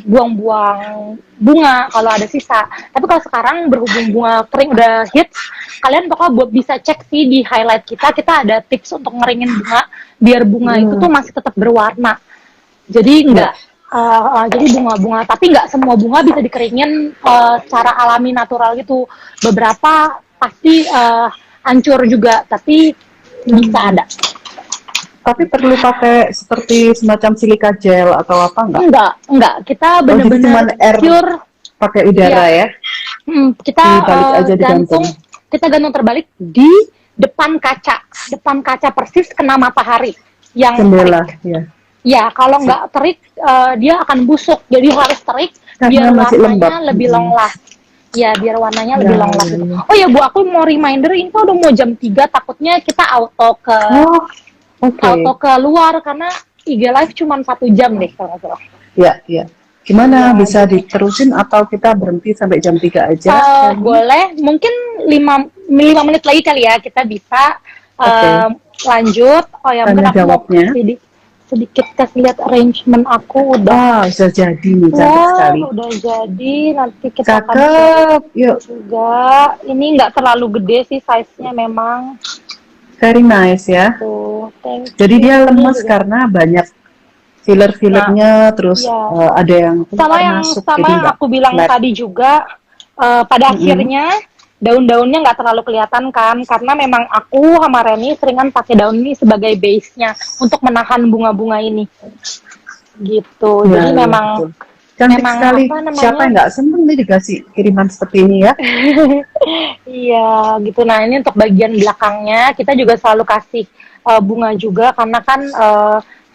buang-buang bunga kalau ada sisa. Tapi kalau sekarang berhubung bunga kering udah hits, kalian pokoknya bisa cek sih di highlight kita ada tips untuk ngeringin bunga biar bunga itu tuh masih tetap berwarna. Jadi enggak jadi bunga-bunga, tapi nggak semua bunga bisa dikeringin cara alami natural gitu. Beberapa pasti hancur juga, tapi bisa ada. Tapi perlu pakai seperti semacam silika gel atau apa enggak? Enggak. Kita benar-benar pure pakai udara ya. Kita gantung. Kita gantung terbalik di depan kaca persis kena matahari yang jendela, terik. Ya, kalau nggak terik dia akan busuk. Jadi harus terik biar warnanya lebih long last. Ya, biar warnanya lebih long last. Oh ya Bu, aku mau reminder, ini tuh udah mau jam 3, takutnya kita auto keluar karena IG live cuma 1 jam deh kalau nggak salah. Iya. Gimana, bisa diterusin atau kita berhenti sampai jam 3 aja? Boleh, mungkin 5 menit lagi kali ya kita bisa lanjut. Oh ya, mungkin aku mau sedikit kasih lihat arrangement aku udah. Sudah jadi nih, cantik sekali. Udah jadi, nanti kita akan yuk juga. Ini nggak terlalu gede sih size-nya memang. Very nice ya. Jadi dia lemes karena banyak filler-fillernya, terus ada yang sama yang aku bilang tadi juga, pada akhirnya daun-daunnya nggak terlalu kelihatan kan, karena memang aku sama Reni seringan pakai daun ini sebagai base-nya untuk menahan bunga-bunga ini gitu. Jadi memang cantik sekali. Siapa yang nggak seneng nih dikasih kiriman seperti ini ya? Iya gitu. Nah, ini untuk bagian belakangnya kita juga selalu kasih bunga juga, karena kan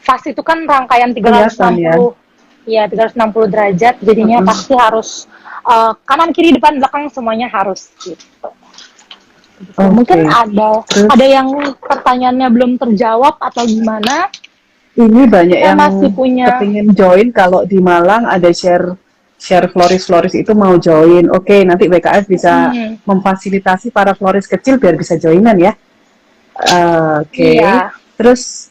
vas itu kan rangkaian 360 360 derajat, jadinya pasti harus kanan kiri depan belakang semuanya harus gitu. Mungkin ada yang pertanyaannya belum terjawab atau gimana? Ini banyak yang masih kepingin join. Kalau di Malang ada share floris itu mau join. Oke, nanti WKF bisa memfasilitasi para floris kecil biar bisa joinan ya. Terus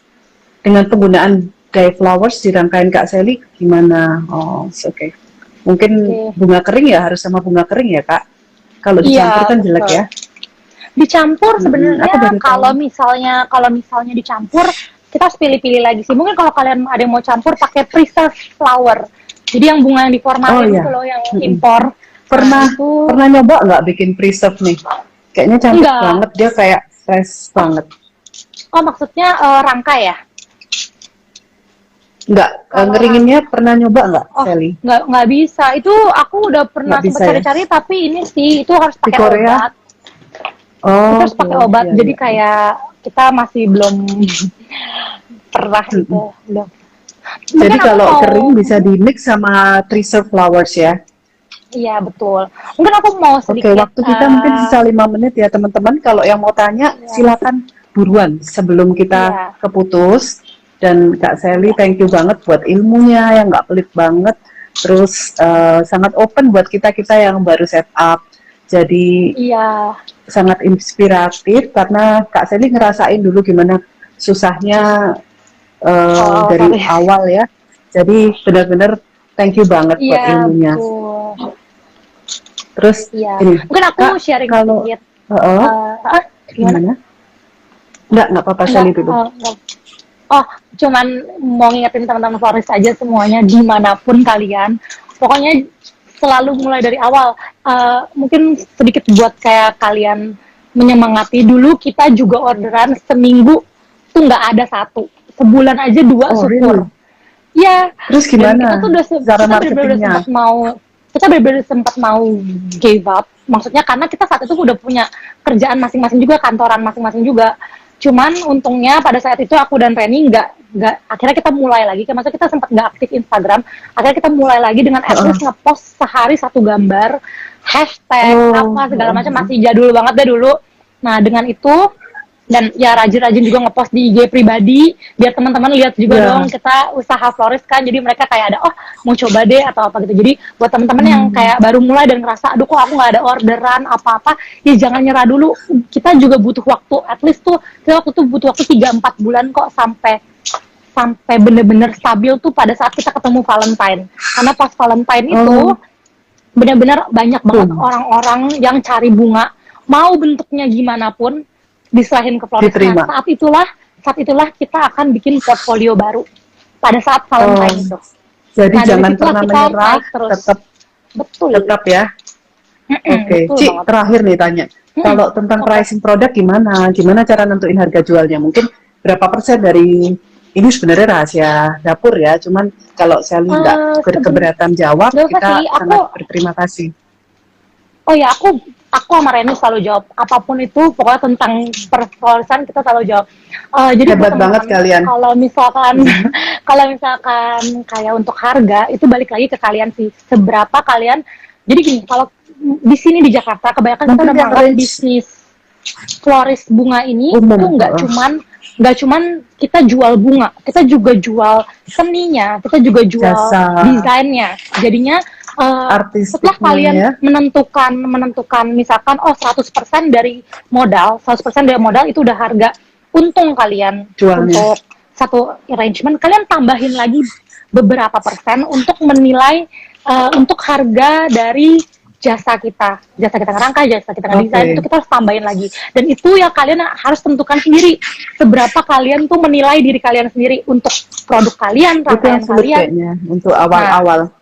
dengan penggunaan dye flowers di rangkaian Kak Sally gimana? Mungkin bunga kering ya, harus sama bunga kering ya Kak. Kalau dicampur kan jelek ya. Dicampur sebenarnya kalau misalnya dicampur, kita harus pilih-pilih lagi sih. Mungkin kalau kalian ada yang mau campur pakai preserved flower. Jadi yang bunga yang diformalin itu loh, yang impor. Pernah nyoba nggak bikin preserve nih? Kayaknya cantik banget, dia kayak fresh banget. Oh, maksudnya rangkai ya? Enggak, ngeringinnya pernah nyoba nggak, Sally? Nggak bisa. Itu aku udah pernah sempat cari-cari, tapi ini sih itu harus pakai obat. Kita harus pakai obat. Jadi kayak kita masih belum pernah itu. Belum. Jadi kalau kering bisa di mix sama preserved flowers ya? Iya, betul. Mungkin aku mau sedikit. Waktu kita mungkin sisa 5 menit ya teman-teman. Kalau yang mau tanya silakan buruan sebelum kita keputus. Dan Kak Sally, thank you banget buat ilmunya yang nggak pelit banget. terus sangat open buat kita-kita yang baru setup. Jadi Iya. sangat inspiratif karena Kak Sally ngerasain dulu gimana susahnya dari Sorry. awal ya. Jadi benar-benar thank you banget buat Iya, ilmunya. betul. Terus Iya. ini Mungkin aku Kak, sharing kalau sedikit. uh, Gimana? gimana? Nggak apa-apa Sally dulu. Enggak. Oh, cuman mau ngingetin teman-teman florist aja semuanya, dimanapun kalian, pokoknya selalu mulai dari awal. Mungkin sedikit buat kayak kalian menyemangati, dulu kita juga orderan seminggu tuh nggak ada satu, sebulan aja dua, Oh, syukur. really? Ya, Terus dan gimana kita tuh udah cara kita benar-benar marketingnya? sempat mau give up. Maksudnya karena kita saat itu udah punya kerjaan masing-masing juga, kantoran masing-masing juga. Cuman untungnya pada saat itu aku dan Reni nggak akhirnya kita mulai lagi. Maksudnya kita sempat nggak aktif Instagram. Akhirnya kita mulai lagi dengan at least ngepost sehari satu gambar, hashtag apa segala macam, masih jadul banget deh dulu. Nah dengan itu dan ya rajin-rajin juga ngepost di IG pribadi biar teman-teman lihat juga dong kita usaha florist kan, jadi mereka kayak ada mau coba deh atau apa gitu. Jadi buat teman-teman yang kayak baru mulai dan ngerasa aduh kok aku nggak ada orderan apa-apa, ya jangan nyerah dulu, kita juga butuh waktu, at least tuh kita waktu tuh butuh waktu 3-4 bulan kok sampai bener-bener stabil tuh pada saat kita ketemu Valentine. Karena pas Valentine itu benar-benar banyak banget orang-orang yang cari bunga, mau bentuknya gimana pun diserahin ke florist. Nah, saat itulah kita akan bikin portfolio baru pada saat Valentine itu. Jadi nah, jangan pernah menyerah, tetap ya. Oke, Ci, terakhir nih tanya. Kalau tentang pricing produk gimana? Gimana cara nentuin harga jualnya? Mungkin berapa persen dari ini sebenarnya rahasia dapur ya, cuman kalau Sally nggak keberatan jawab, kita sangat berterima kasih. Oh ya, aku sama Reni selalu jawab apapun itu, pokoknya tentang perflorisan kita selalu jawab. Jadi hebat banget kalian. Kalau misalkan kayak untuk harga itu balik lagi ke kalian sih, seberapa kalian. Jadi gini, kalau di sini di Jakarta kebanyakan kita udah menganggap bisnis florist bunga ini itu nggak cuman kita jual bunga, kita juga jual seninya, kita juga jual desainnya. Jadinya setelah kalian menentukan misalkan 100% dari modal itu udah harga untung kalian untuk satu arrangement, kalian tambahin lagi beberapa persen untuk menilai untuk harga dari jasa kita ngerangkai, jasa kita ngedesain, itu kita harus tambahin lagi. Dan itu ya kalian harus tentukan sendiri seberapa kalian tuh menilai diri kalian sendiri untuk produk kalian, rangkaian kalian. Untuk awal-awal.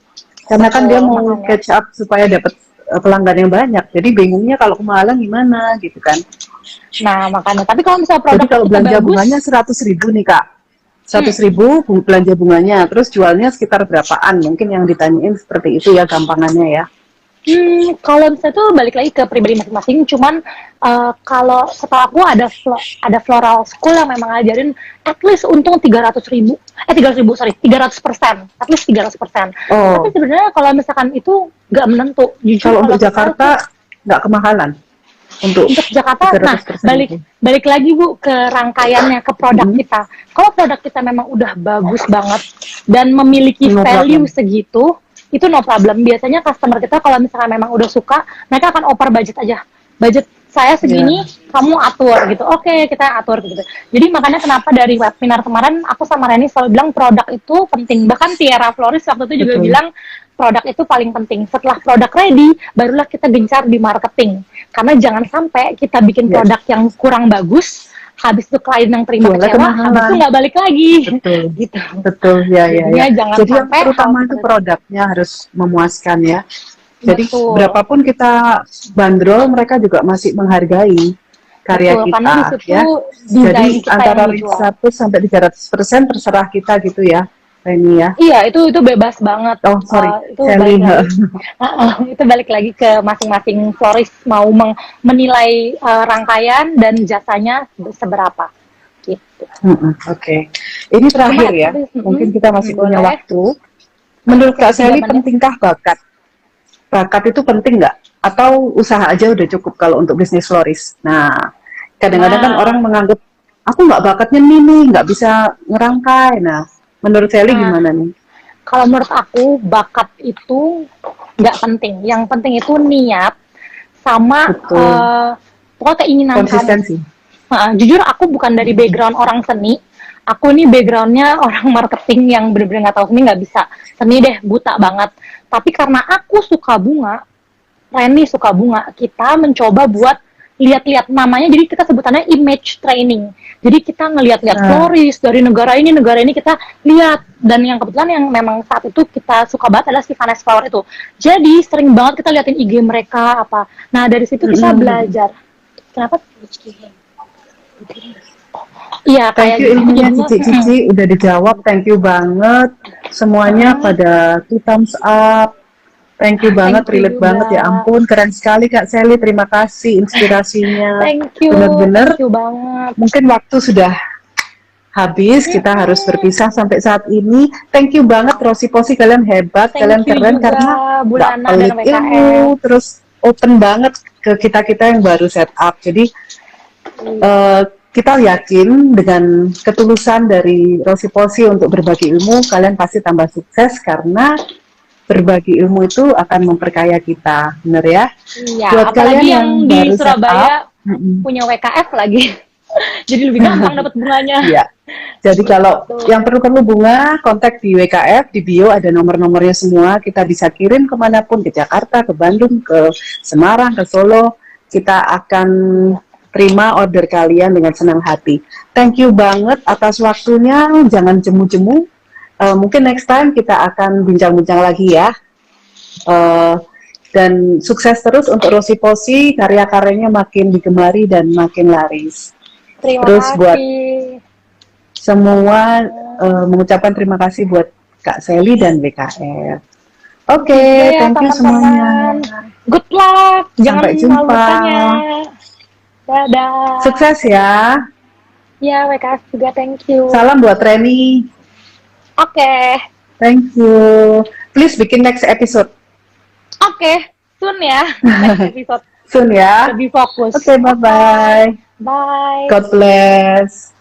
Karena kan dia mau catch up supaya dapat pelanggan yang banyak. Jadi bingungnya kalau kemahalan gimana gitu kan. Nah, makanya. Tapi kalau misalnya produk kalau belanja bagus, bunganya 100.000 nih Kak. 100.000 belanja bunganya, terus jualnya sekitar berapaan? Mungkin yang ditanyain seperti itu ya gampangannya ya. Kalau misalnya tuh balik lagi ke pribadi masing-masing. Cuman kalau setelah aku ada floral school yang memang ngajarin at least untung 300%, at least 300%. Tapi sebenarnya kalau misalkan itu nggak menentu. Kalau untuk Jakarta nggak kemahalan. Untuk Jakarta, nah balik lagi Bu ke rangkaiannya, ke produk kita. Kalau produk kita memang udah bagus banget dan memiliki value segitu, itu no problem. Biasanya customer kita kalau misalkan memang udah suka, mereka akan oper budget aja. Budget saya segini, kamu atur gitu. Oke, kita atur gitu. Jadi makanya kenapa dari webinar kemarin aku sama Reni selalu bilang produk itu penting. Bahkan Tiara Florist waktu itu juga bilang produk itu paling penting. Setelah produk ready, barulah kita gencar di marketing. Karena jangan sampai kita bikin produk yang kurang bagus, habis itu klien yang terima kecewa, habis itu nggak balik lagi. Betul, ya. Jangan jadi sampai yang terutama itu produknya harus memuaskan ya. Jadi berapapun kita bandrol, mereka juga masih menghargai karya kita ya. Jadi antara 100 sampai 300% terserah kita gitu ya, Reni ya. Iya, itu bebas banget. Itu balik lagi ke masing-masing florist mau menilai rangkaian dan jasanya seberapa gitu. Oke. Ini terakhir ya. Mungkin kita masih punya waktu. Menurut Kak Sally, pentingkah bakat? Bakat itu penting nggak? Atau usaha aja udah cukup kalau untuk bisnis florist? Nah, kadang-kadang kan orang menganggap aku nggak bakatnya nih, nggak bisa ngerangkai. Nah, menurut Sally gimana nih? kalau menurut aku bakat itu nggak penting. Yang penting itu niat sama Betul. pokoknya keinginan kamu. Konsistensi. Jujur aku bukan dari background orang seni. Aku ini backgroundnya orang marketing yang bener-bener nggak tahu seni, nggak bisa seni deh, buta banget. Tapi karena aku suka bunga, Reni suka bunga, kita mencoba buat lihat-lihat namanya, jadi kita sebutannya image training. Jadi kita ngelihat-lihat florist dari negara ini kita lihat, dan yang kebetulan yang memang saat itu kita suka banget adalah si Vanessa Flower itu. Jadi sering banget kita liatin IG mereka apa. Nah dari situ kita belajar. Kenapa? Iya, Thank kayak you gitu. ilmunya Jadinya, Cici udah dijawab. Thank you banget. Semuanya pada 2 thumbs up. Thank you banget, thank you relate banget ya juga. ampun. Keren sekali Kak Sally, terima kasih inspirasinya. Thank Bener-bener you banget. mungkin waktu sudah habis, kita harus berpisah sampai saat ini. Thank you banget Rosi Posi, kalian hebat, kalian Thank you keren juga karena nggak Bulana dan pelit WKF. ilmu, terus open banget ke kita-kita yang baru set up. Jadi kita yakin dengan ketulusan dari Rosi Posi untuk berbagi ilmu, kalian pasti tambah sukses karena berbagi ilmu itu akan memperkaya kita, bener ya? Iya, Buat apalagi kalian yang di baru set Surabaya up, punya WKF lagi. Jadi lebih gampang dapat bunganya. iya. Jadi kalau yang perlu bunga, kontak di WKF, di bio ada nomor-nomornya semua. Kita bisa kirim kemanapun, ke Jakarta, ke Bandung, ke Semarang, ke Solo. Kita akan terima order kalian dengan senang hati. Thank you banget atas waktunya. Jangan jemu-jemu. Mungkin next time kita akan bincang-bincang lagi ya. Dan sukses terus untuk Rosi Posi, karya-karyanya makin digemari dan makin laris. Terima Terus kasih. buat semua mengucapkan terima kasih buat Kak Sally dan BKF. Oke, thank you semuanya. Good luck. Jangan Sampai jumpa. malu bertanya. Dadah. Sukses ya. Ya, WKF juga thank you. Salam buat Reni. Oke. Thank you. Please bikin next episode. Oke, soon ya. Next episode Soon ya. lebih fokus. Oke, bye-bye. Bye. God bless.